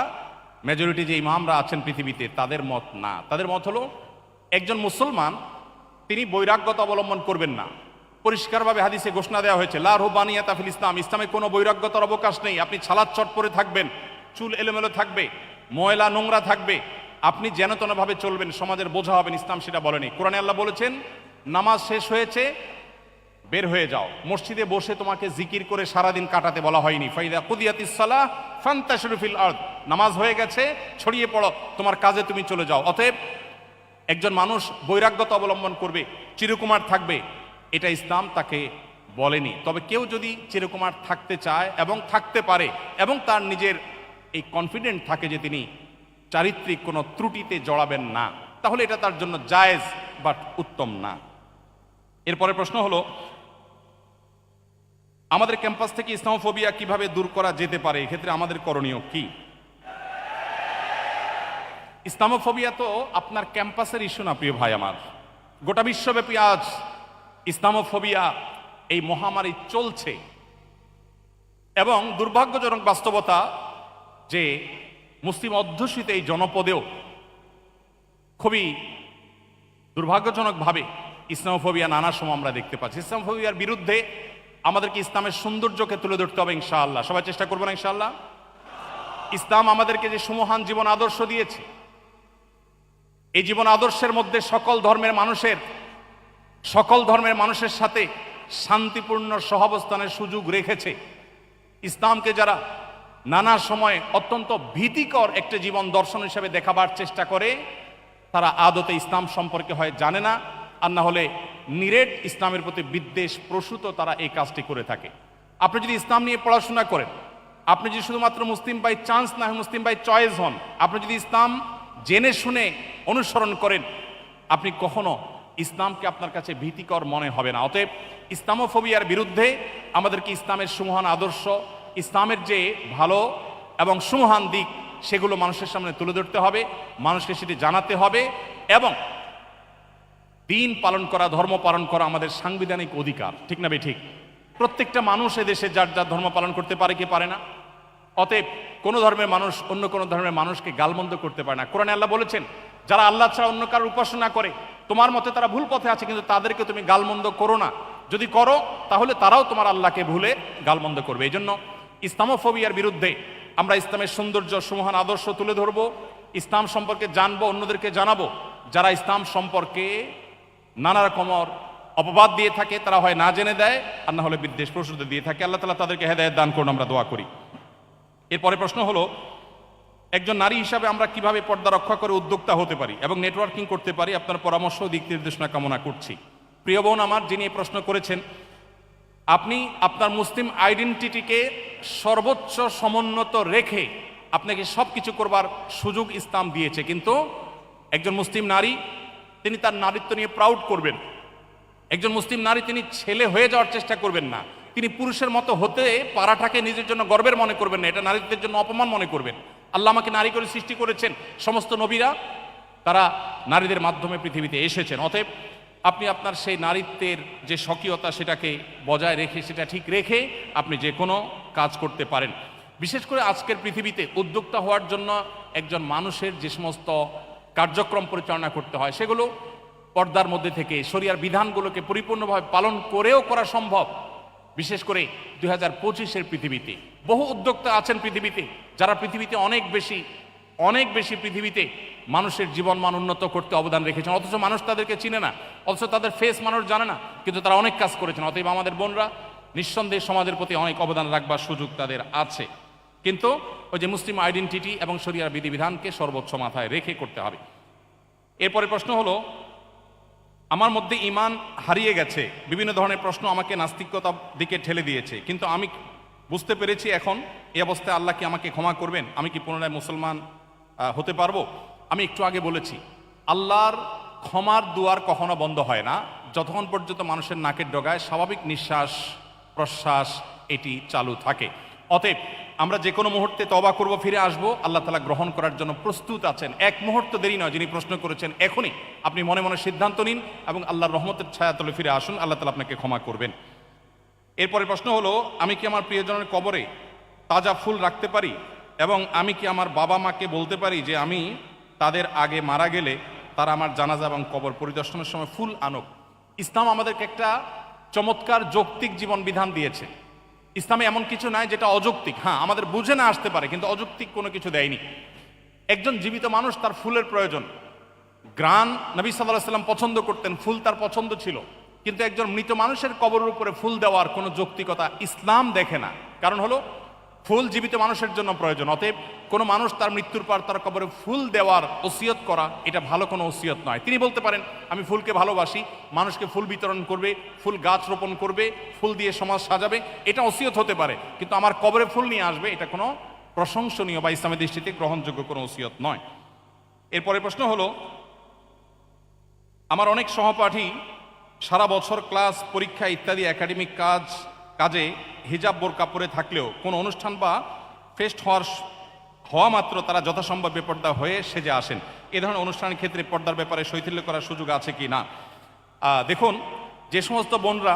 মেজরিটি যে ইমামরা আছেন পৃথিবীতে তাদের মত না। তাদের মত হলো, একজন মুসলমান তিনি বৈরাগ্যতা অবলম্বন করবেন না। পরিষ্কারভাবে হাদিসে ঘোষণা দেওয়া হয়েছে, লা রুহবানিয়াতা ফিল ইসলাম, ইসলামে কোনো বৈরাগ্যতার অবকাশ নেই। আপনি ছালাত চট পরে থাকবেন, চুল এলোমেলো থাকবে, ময়লা নোংরা থাকবে, আপনি যেন তেনভাবে চলবেন, সমাজের বোঝা হবেন, ইসলাম সেটা বলেনি। কোরআনে আল্লাহ বলেছেন, নামাজ শেষ হয়েছে, বের হয়ে যাও। মসজিদে বসে তোমাকে জিকির করে সারাদিন কাটাতে বলা হয়নি। ফাইদা কুদিয়াতিস সালাহ ফান্তাশিরু ফিল আরদ, নামাজ হয়ে গেছে, ছড়িয়ে পড়ো, তোমার কাজে তুমি চলে যাও। অতএব একজন মানুষ বৈরাগ্যতা অবলম্বন করবে, চিরকুমার থাকবে, এটা ইসলাম তাকে বলেনি। তবে কেউ যদি চিরকুমার থাকতে চায় এবং থাকতে পারে, এবং তার নিজের এই কনফিডেন্ট থাকে যে তিনি চারিত্রিক কোনো ত্রুটিতে জড়াবেন না, তাহলে এটা তার জন্য জায়েজ, বাট উত্তম না। এরপরে প্রশ্ন হলো, আমাদের ক্যাম্পাস থেকে ইসলামোফোবিয়া কিভাবে দূর করা যেতে পারে? এক্ষেত্রে আমাদের করণীয় কি? ইসলামোফোবিয়া তো আপনার ক্যাম্পাসের ইস্যু না প্রিয় ভাই আমার, গোটা বিশ্বব্যাপী আজ ইসলামোফোবিয়া এই মহামারী চলছে। এবং দুর্ভাগ্যজনক বাস্তবতা যে মুসলিম অধ্যুষিত এই জনপদেও খুবই দুর্ভাগ্যজনকভাবে ইসলামোফোবিয়া নানা সময় আমরা দেখতে পাচ্ছি। ইসলামোফোবিয়ার বিরুদ্ধে আমাদেরকে ইসলামের সৌন্দর্যকে তুলে ধরতে হবে ইনশাআল্লাহ। সবাই চেষ্টা করবো না ইনশাআল্লাহ? ইসলাম আমাদেরকে যে সুমহান জীবন আদর্শ দিয়েছে, এই জীবন আদর্শের মধ্যে সকল ধর্মের মানুষের সাথে শান্তিপূর্ণ সহাবস্থানের সুযোগ রেখেছে। ইসলামকে যারা নানা সময় অত্যন্ত ভীতিকর একটা জীবন দর্শন হিসেবে দেখাবার চেষ্টা করে, তারা আদতে ইসলাম সম্পর্কে হয় জানে না, আর না হলে নিরেট ইসলামের প্রতি বিদ্বেষ প্রসূত তারা এই কাজটি করে থাকে। আপনি যদি ইসলাম নিয়ে পড়াশোনা করেন, আপনি যদি শুধুমাত্র মুসলিম বাই চান্স না হয় মুসলিম বাই চয়েস হন, আপনি যদি ইসলাম জেনে শুনে অনুসরণ করেন, আপনি কখনো ইসলামকে আপনার কাছে ভীতিকর মনে হবে না। অতএব ইসলামোফোবিয়ার বিরুদ্ধে আমাদেরকে ইসলামের সুমহান আদর্শ, ইসলামের যে ভালো এবং সুমহান দিক, সেগুলো মানুষের সামনে তুলে ধরতে হবে, মানুষকে সেটি জানাতে হবে। এবং দিন পালন করা, ধর্ম পালন করা আমাদের সাংবিধানিক অধিকার, ঠিক না ঠিক? প্রত্যেকটা মানুষ এদেশে যার যার ধর্ম পালন করতে পারে কি পারে না। অতএব কোনো ধর্মের মানুষ অন্য কোনো ধর্মের মানুষকে গালমন্দ করতে পারে না। কোরআনে আল্লাহ বলেছেন, যারা আল্লাহ ছাড়া অন্য কারোর উপাসনা করে তোমার মতে তারা ভুল পথে আছে, কিন্তু তাদেরকে তুমি গালমন্দ করো না। যদি করো তাহলে তারাও তোমার আল্লাহকে ভুলে গালমন্দ করবে। এই জন্য ইসলামোফোবিয়ার বিরুদ্ধে আমরা ইসলামের সৌন্দর্য, সুমহান আদর্শ তুলে ধরবো, ইসলাম সম্পর্কে জানবো, অন্যদেরকে জানাবো। যারা ইসলাম সম্পর্কে নানা রকমের অপবাদ দিয়ে থাকে তারা হয় না জেনে দেয়, আর না হলে বিদ্বেষ প্রসূত দিয়ে থাকে। আল্লাহ তাআলা তাদেরকে হেদায়েত দান করুন, আমরা দোয়া করি। এরপরে প্রশ্ন হলো, একজন নারী হিসাবে আমরা কিভাবে পর্দা রক্ষা করে উদ্যোক্তা হতে পারি এবং নেটওয়ার্কিং করতে পারি? আপনার পরামর্শ ও দিক নির্দেশনা কামনা করছি। প্রিয় বোন আমার, যিনি এই প্রশ্ন করেছেন, আপনি আপনার মুসলিম আইডেন্টিটিকে সর্বোচ্চ সমুন্নত রেখে আপনাকে সব কিছু করবার সুযোগ ইসলাম দিয়েছে, কিন্তু একজন মুসলিম নারী তিনি তার নারীত্ব নিয়ে প্রাউড করবেন। একজন মুসলিম নারী তিনি ছেলে হয়ে যাওয়ার চেষ্টা করবেন না, তিনি পুরুষের মতো হতে পারাটাকে নিজের জন্য গর্বের মনে করবেন না, এটা নারীদের জন্য অপমান মনে করবেন। আল্লাহ আমাকে নারী করে সৃষ্টি করেছেন, সমস্ত নবীরা তারা নারীদের মাধ্যমে পৃথিবীতে এসেছেন। অতএব আপনি আপনার সেই নারীত্বের যে স্বকীয়তা সেটাকে বজায় রেখে, সেটা ঠিক রেখে আপনি যে কোনো কাজ করতে পারেন। বিশেষ করে আজকের পৃথিবীতে উদ্যোক্তা হওয়ার জন্য একজন মানুষের যে সমস্ত কার্যক্রম পরিচালনা করতে হয় সেগুলো পর্দার মধ্যে থেকে শরিয়ার বিধানগুলোকে পরিপূর্ণভাবে পালন করেও করা সম্ভব। বিশেষ করে 2025-এর পৃথিবীতে বহু উদ্যোক্তা আছেন পৃথিবীতে, যারা পৃথিবীতে অনেক বেশি পৃথিবীতে মানুষের জীবনমান উন্নত করতে অবদান রেখেছেন, অথচ মানুষ তাদেরকে চিনে না, অথচ তাদের ফেস মানুষ জানে না, কিন্তু তারা অনেক কাজ করেছেন। অতএব আমাদের বোনরা নিঃসন্দেহে সমাজের প্রতি অনেক অবদান রাখবার সুযোগ তাদের আছে, কিন্তু ওই যে মুসলিম আইডেন্টিটি এবং শরিয়ার বিধিবিধানকে সর্বোচ্চ মাথায় রেখে করতে হবে। এরপরে প্রশ্ন হলো, আমার মধ্যে ঈমান হারিয়ে গেছে, বিভিন্ন ধরনের প্রশ্ন আমাকে নাস্তিকতার দিকে ঠেলে দিয়েছে, কিন্তু আমি বুঝতে পেরেছি এখন এই অবস্থায় আল্লাহ কি আমাকে ক্ষমা করবেন? আমি কি পুনরায় মুসলমান হতে পারবো? আমি একটু আগে বলেছি, আল্লাহর ক্ষমার দুয়ার কখনো বন্ধ হয় না যতক্ষণ পর্যন্ত মানুষের নাকের ডগায় স্বাভাবিক নিঃশ্বাস প্রশ্বাস এটি চালু থাকে। অতএব আমরা যে কোনো মুহূর্তে তওবা করব, ফিরে আসবো, আল্লাহ তাআলা গ্রহণ করার জন্য প্রস্তুত আছেন। এক মুহূর্ত দেরি নয়। যিনি প্রশ্ন করেছেন, এখনই আপনি মনে মনে সিদ্ধান্ত নিন এবং আল্লাহর রহমতের ছায়াতলে ফিরে আসুন, আল্লাহ তাআলা আপনাকে ক্ষমা করবেন। এরপরে প্রশ্ন হলো, আমি কি আমার প্রিয়জনের কবরে তাজা ফুল রাখতে পারি এবং আমি কি আমার বাবা মাকে বলতে পারি যে আমি তাদের আগে মারা গেলে তারা আমার জানাজা এবং কবর পরিদর্শনের সময় ফুল আনুক? ইসলাম আমাদেরকে একটা চমৎকার যৌক্তিক জীবন বিধান দিয়েছে। ইসলামে এমন কিছু নাই যেটা অযৌক্তিক। হ্যাঁ, আমাদের বুঝে না আসতে পারে, কিন্তু অযৌক্তিক কোনো কিছু দেয়নি। একজন জীবিত মানুষ, তার ফুলের প্রয়োজন। গ্রান নবী সাল্লাল্লাহু আলাইহি ওয়াসাল্লাম পছন্দ করতেন, ফুল তার পছন্দ ছিল, কিন্তু একজন মৃত মানুষের কবরের উপরে ফুল দেওয়ার কোনো যৌক্তিকতা ইসলাম দেখে না। কারণ হলো, ফুল জীবিত মানুষের জন্য প্রয়োজন। অতএব কোনো মানুষ তার মৃত্যুর পর তার কবরে ফুল দেওয়ার ওসিয়ত করা, এটা ভালো কোনো ওসিয়ত নয়। তিনি বলতে পারেন, আমি ফুলকে ভালোবাসি, মানুষকে ফুল বিতরণ করবে, ফুল গাছ রোপণ করবে, ফুল দিয়ে সমাজ সাজাবে, এটা ওসিয়ত হতে পারে, কিন্তু আমার কবরে ফুল নিয়ে আসবে, এটা কোনো প্রশংসনীয় বা ইসলামের দৃষ্টিতে গ্রহণযোগ্য কোনো ওসিয়ত নয়। এরপরে প্রশ্ন হলো, আমার অনেক সহপাঠী সারা বছর ক্লাস, পরীক্ষা ইত্যাদি একাডেমিক কাজে হিজাব বোরকা পরে থাকলেও কোনো অনুষ্ঠান বা ফেস্ট হওয়া মাত্র তারা যথাসম্ভব বেপর্দা হয়ে সেজে আসেন। এ ধরনের অনুষ্ঠানের ক্ষেত্রে পর্দার ব্যাপারে শৈথিল্য করার সুযোগ আছে কি না? দেখুন, যে সমস্ত বোনরা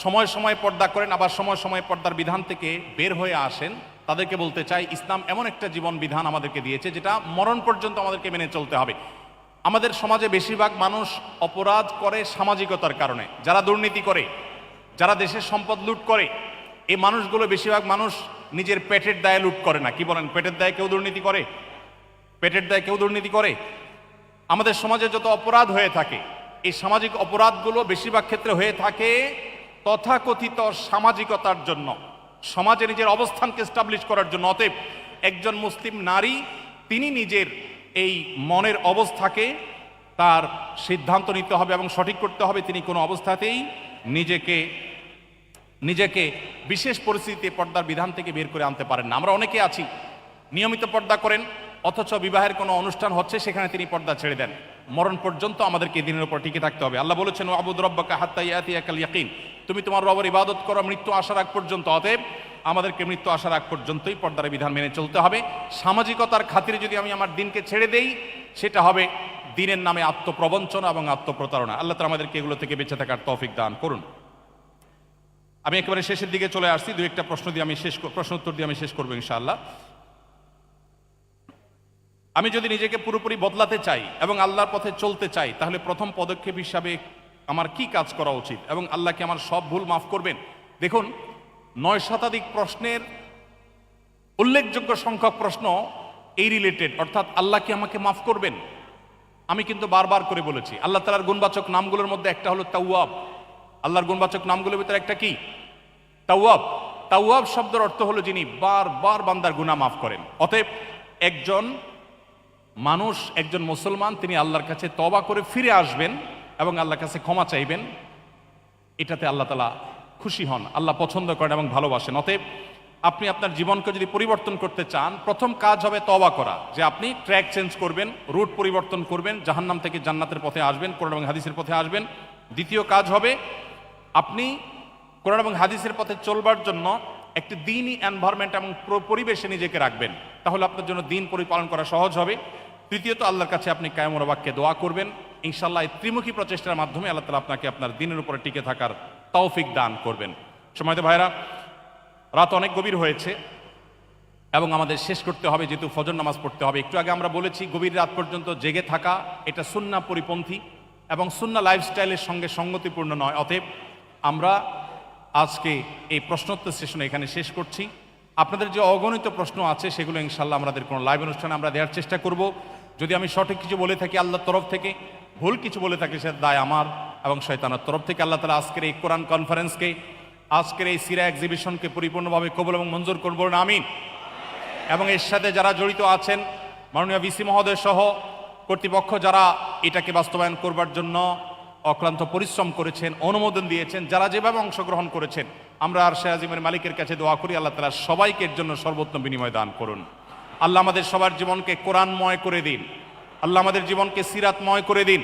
সময় সময় পর্দা করেন, আবার সময় সময় পর্দার বিধান থেকে বের হয়ে আসেন, তাদেরকে বলতে চাই, ইসলাম এমন একটা জীবন বিধান আমাদেরকে দিয়েছে যেটা মরণ পর্যন্ত আমাদেরকে মেনে চলতে হবে। আমাদের সমাজে বেশিরভাগ মানুষ অপরাধ করে সামাজিকতার কারণে। যারা দুর্নীতি করে, যারা দেশের সম্পদ লুট করে, এই মানুষগুলো বেশিরভাগ মানুষ নিজের পেটের দায়ে লুট করে না। কি বলেন, পেটের দায়ে কেউ দুর্নীতি করে? পেটের দায়ে কেউ দুর্নীতি করে? আমাদের সমাজে যত অপরাধ হয়ে থাকে, এই সামাজিক অপরাধগুলো বেশিরভাগ ক্ষেত্রে হয়ে থাকে তথাকথিত সামাজিকতার জন্য, সমাজে নিজের অবস্থানকে এস্টাবলিশ করার জন্য। অতএব একজন মুসলিম নারী তিনি নিজের এই মনের অবস্থাকে তার সিদ্ধান্ত নিতে হবে এবং সঠিক করতে হবে। তিনি কোনো অবস্থাতেই নিজেকে বিশেষ পরিস্থিতিতে পর্দার বিধান থেকে বের করে আনতে পারেন না। আমরা অনেকে আছি নিয়মিত পর্দা করেন, অথচ বিবাহের কোনো অনুষ্ঠান হচ্ছে সেখানে তিনি পর্দা ছেড়ে দেন। মরণ পর্যন্ত আমাদেরকে এই দিনের উপর টিকে থাকতে হবে। আল্লাহ বলেছেন, ওয়াবুদ রাব্বাকা হাত্তা ইয়াতিয়াকাল ইয়াকিন, তুমি তোমার রবের ইবাদত করো মৃত্যু আসার আগ পর্যন্ত। অতএব আমাদেরকে মৃত্যু আসার আগ পর্যন্তই পর্দার বিধান মেনে চলতে হবে। সামাজিকতার খাতিরে যদি আমি আমার দিনকে ছেড়ে দেই, সেটা হবে দ্বীনের নামে আত্মপ্রবঞ্চনা এবং আত্মপ্রতারণা। আল্লাহ তাআলা আমাদেরকে এগুলো থেকে বেঁচে থাকার তৌফিক দান করুন। আমি একেবারে শেষের দিকে চলে আসছি, দুই একটা প্রশ্ন উত্তর দিয়ে আমি শেষ করবো ইনশাআল্লাহ। আমি যদি নিজেকে পুরোপুরি বদলাতে চাই এবং আল্লাহর পথে চলতে চাই, তাহলে প্রথম পদক্ষেপ হিসাবে আমার কি কাজ করা উচিত এবং আল্লাহ কি আমার সব ভুল মাফ করবেন? দেখুন, 9 শতাধিক প্রশ্নের উল্লেখযোগ্য সংখ্যক প্রশ্ন এই রিলেটেড, অর্থাৎ আল্লাহ কি আমাকে মাফ করবেন। আমি কিন্তু বারবার করে বলেছি, আল্লাহ তাআলার গুণবাচক নামগুলোর মধ্যে একটা হলো তাওয়াব। আল্লাহর গুণবাচক নামগুলোর ভিতরে একটা কি? তাওয়াব। তাওয়াব শব্দের অর্থ হলো যিনি বারবার বান্দার গুনাহ মাফ করেন। অতএব একজন মানুষ, একজন মুসলমান, তিনি আল্লাহর কাছে তওবা করে ফিরে আসবেন এবং আল্লাহর কাছে ক্ষমা চাইবেন, এটাতে আল্লাহ তাআলা খুশি হন, আল্লাহ পছন্দ করেন এবং ভালোবাসেন। অতএব আপনি আপনার জীবনকে যদি পরিবর্তন করতে চান, প্রথম কাজ হবে তওবা করা, যে আপনি ট্র্যাক চেঞ্জ করবেন, রুট পরিবর্তন করবেন, জাহান্নাম থেকে জান্নাতের পথে আসবেন, কোরআন এবং হাদিসের পথে আসবেন। দ্বিতীয় কাজ হবে আপনি কোরআন এবং হাদিসের পথে চলবার জন্য একটি দ্বীনি এনভায়রনমেন্ট এবং পরিবেশে নিজেকে রাখবেন, তাহলে আপনার জন্য দ্বীন পরিপালন করা সহজ হবে। তৃতীয়ত আল্লাহর কাছে আপনি কায়মুর বাক্যে দোয়া করবেন, ইনশাআল্লাহ এই ত্রিমুখী প্রচেষ্টার মাধ্যমে আল্লাহ তাআলা আপনাকে আপনার দ্বীনের উপরে টিকে থাকার তৌফিক দান করবেন। সময়ত ভাইরা, রাত অনেক গভীর হয়েছে এবং আমাদের শেষ করতে হবে, যেহেতু ফজর নামাজ পড়তে হবে। একটু আগে আমরা বলেছি, গভীর রাত পর্যন্ত জেগে থাকা এটা সুন্নাহ পরিপন্থী এবং সুন্নাহ লাইফস্টাইলের সঙ্গে সঙ্গতিপূর্ণ নয়। অতএব আমরা আজকে এই প্রশ্নোত্তর সেশন এখানে শেষ করছি। আপনাদের যে অগণিত প্রশ্ন আছে সেগুলো ইনশাআল্লাহ আমাদের কোনো লাইভ অনুষ্ঠানে আমরা দেওয়ার চেষ্টা করব। যদি আমি সঠিক কিছু বলে থাকি আল্লাহর তরফ থেকে, ভুল কিছু বলে থাকি সে দায় আমার এবং শয়তানের তরফ থেকে। আল্লাহ তাআলা আজকের এই কোরআন কনফারেন্সকে, আজকের এই সিরা এক্সিবিশনকে পরিপূর্ণভাবে কবুল এবং মঞ্জুর করবো না, আমিন। এবং এর সাথে যারা জড়িত আছেন, মাননীয় ভিসি মহোদয় সহ কর্তৃপক্ষ যারা এটাকে বাস্তবায়ন করবার জন্য অক্লান্ত পরিশ্রম করেছেন, অনুমোদন দিয়েছেন, যারা যেভাবে অংশগ্রহণ করেছেন, আমরা আরশে আজিমের মালিকের কাছে দোয়া করি আল্লাহ তাআলা সবাইকে এর জন্য সর্বোত্তম বিনিময় দান করুন। আল্লাহ আমাদের সবার জীবনকে কোরআনময় করে দিন, আল্লাহ আমাদের জীবনকে সিরাতময় করে দিন।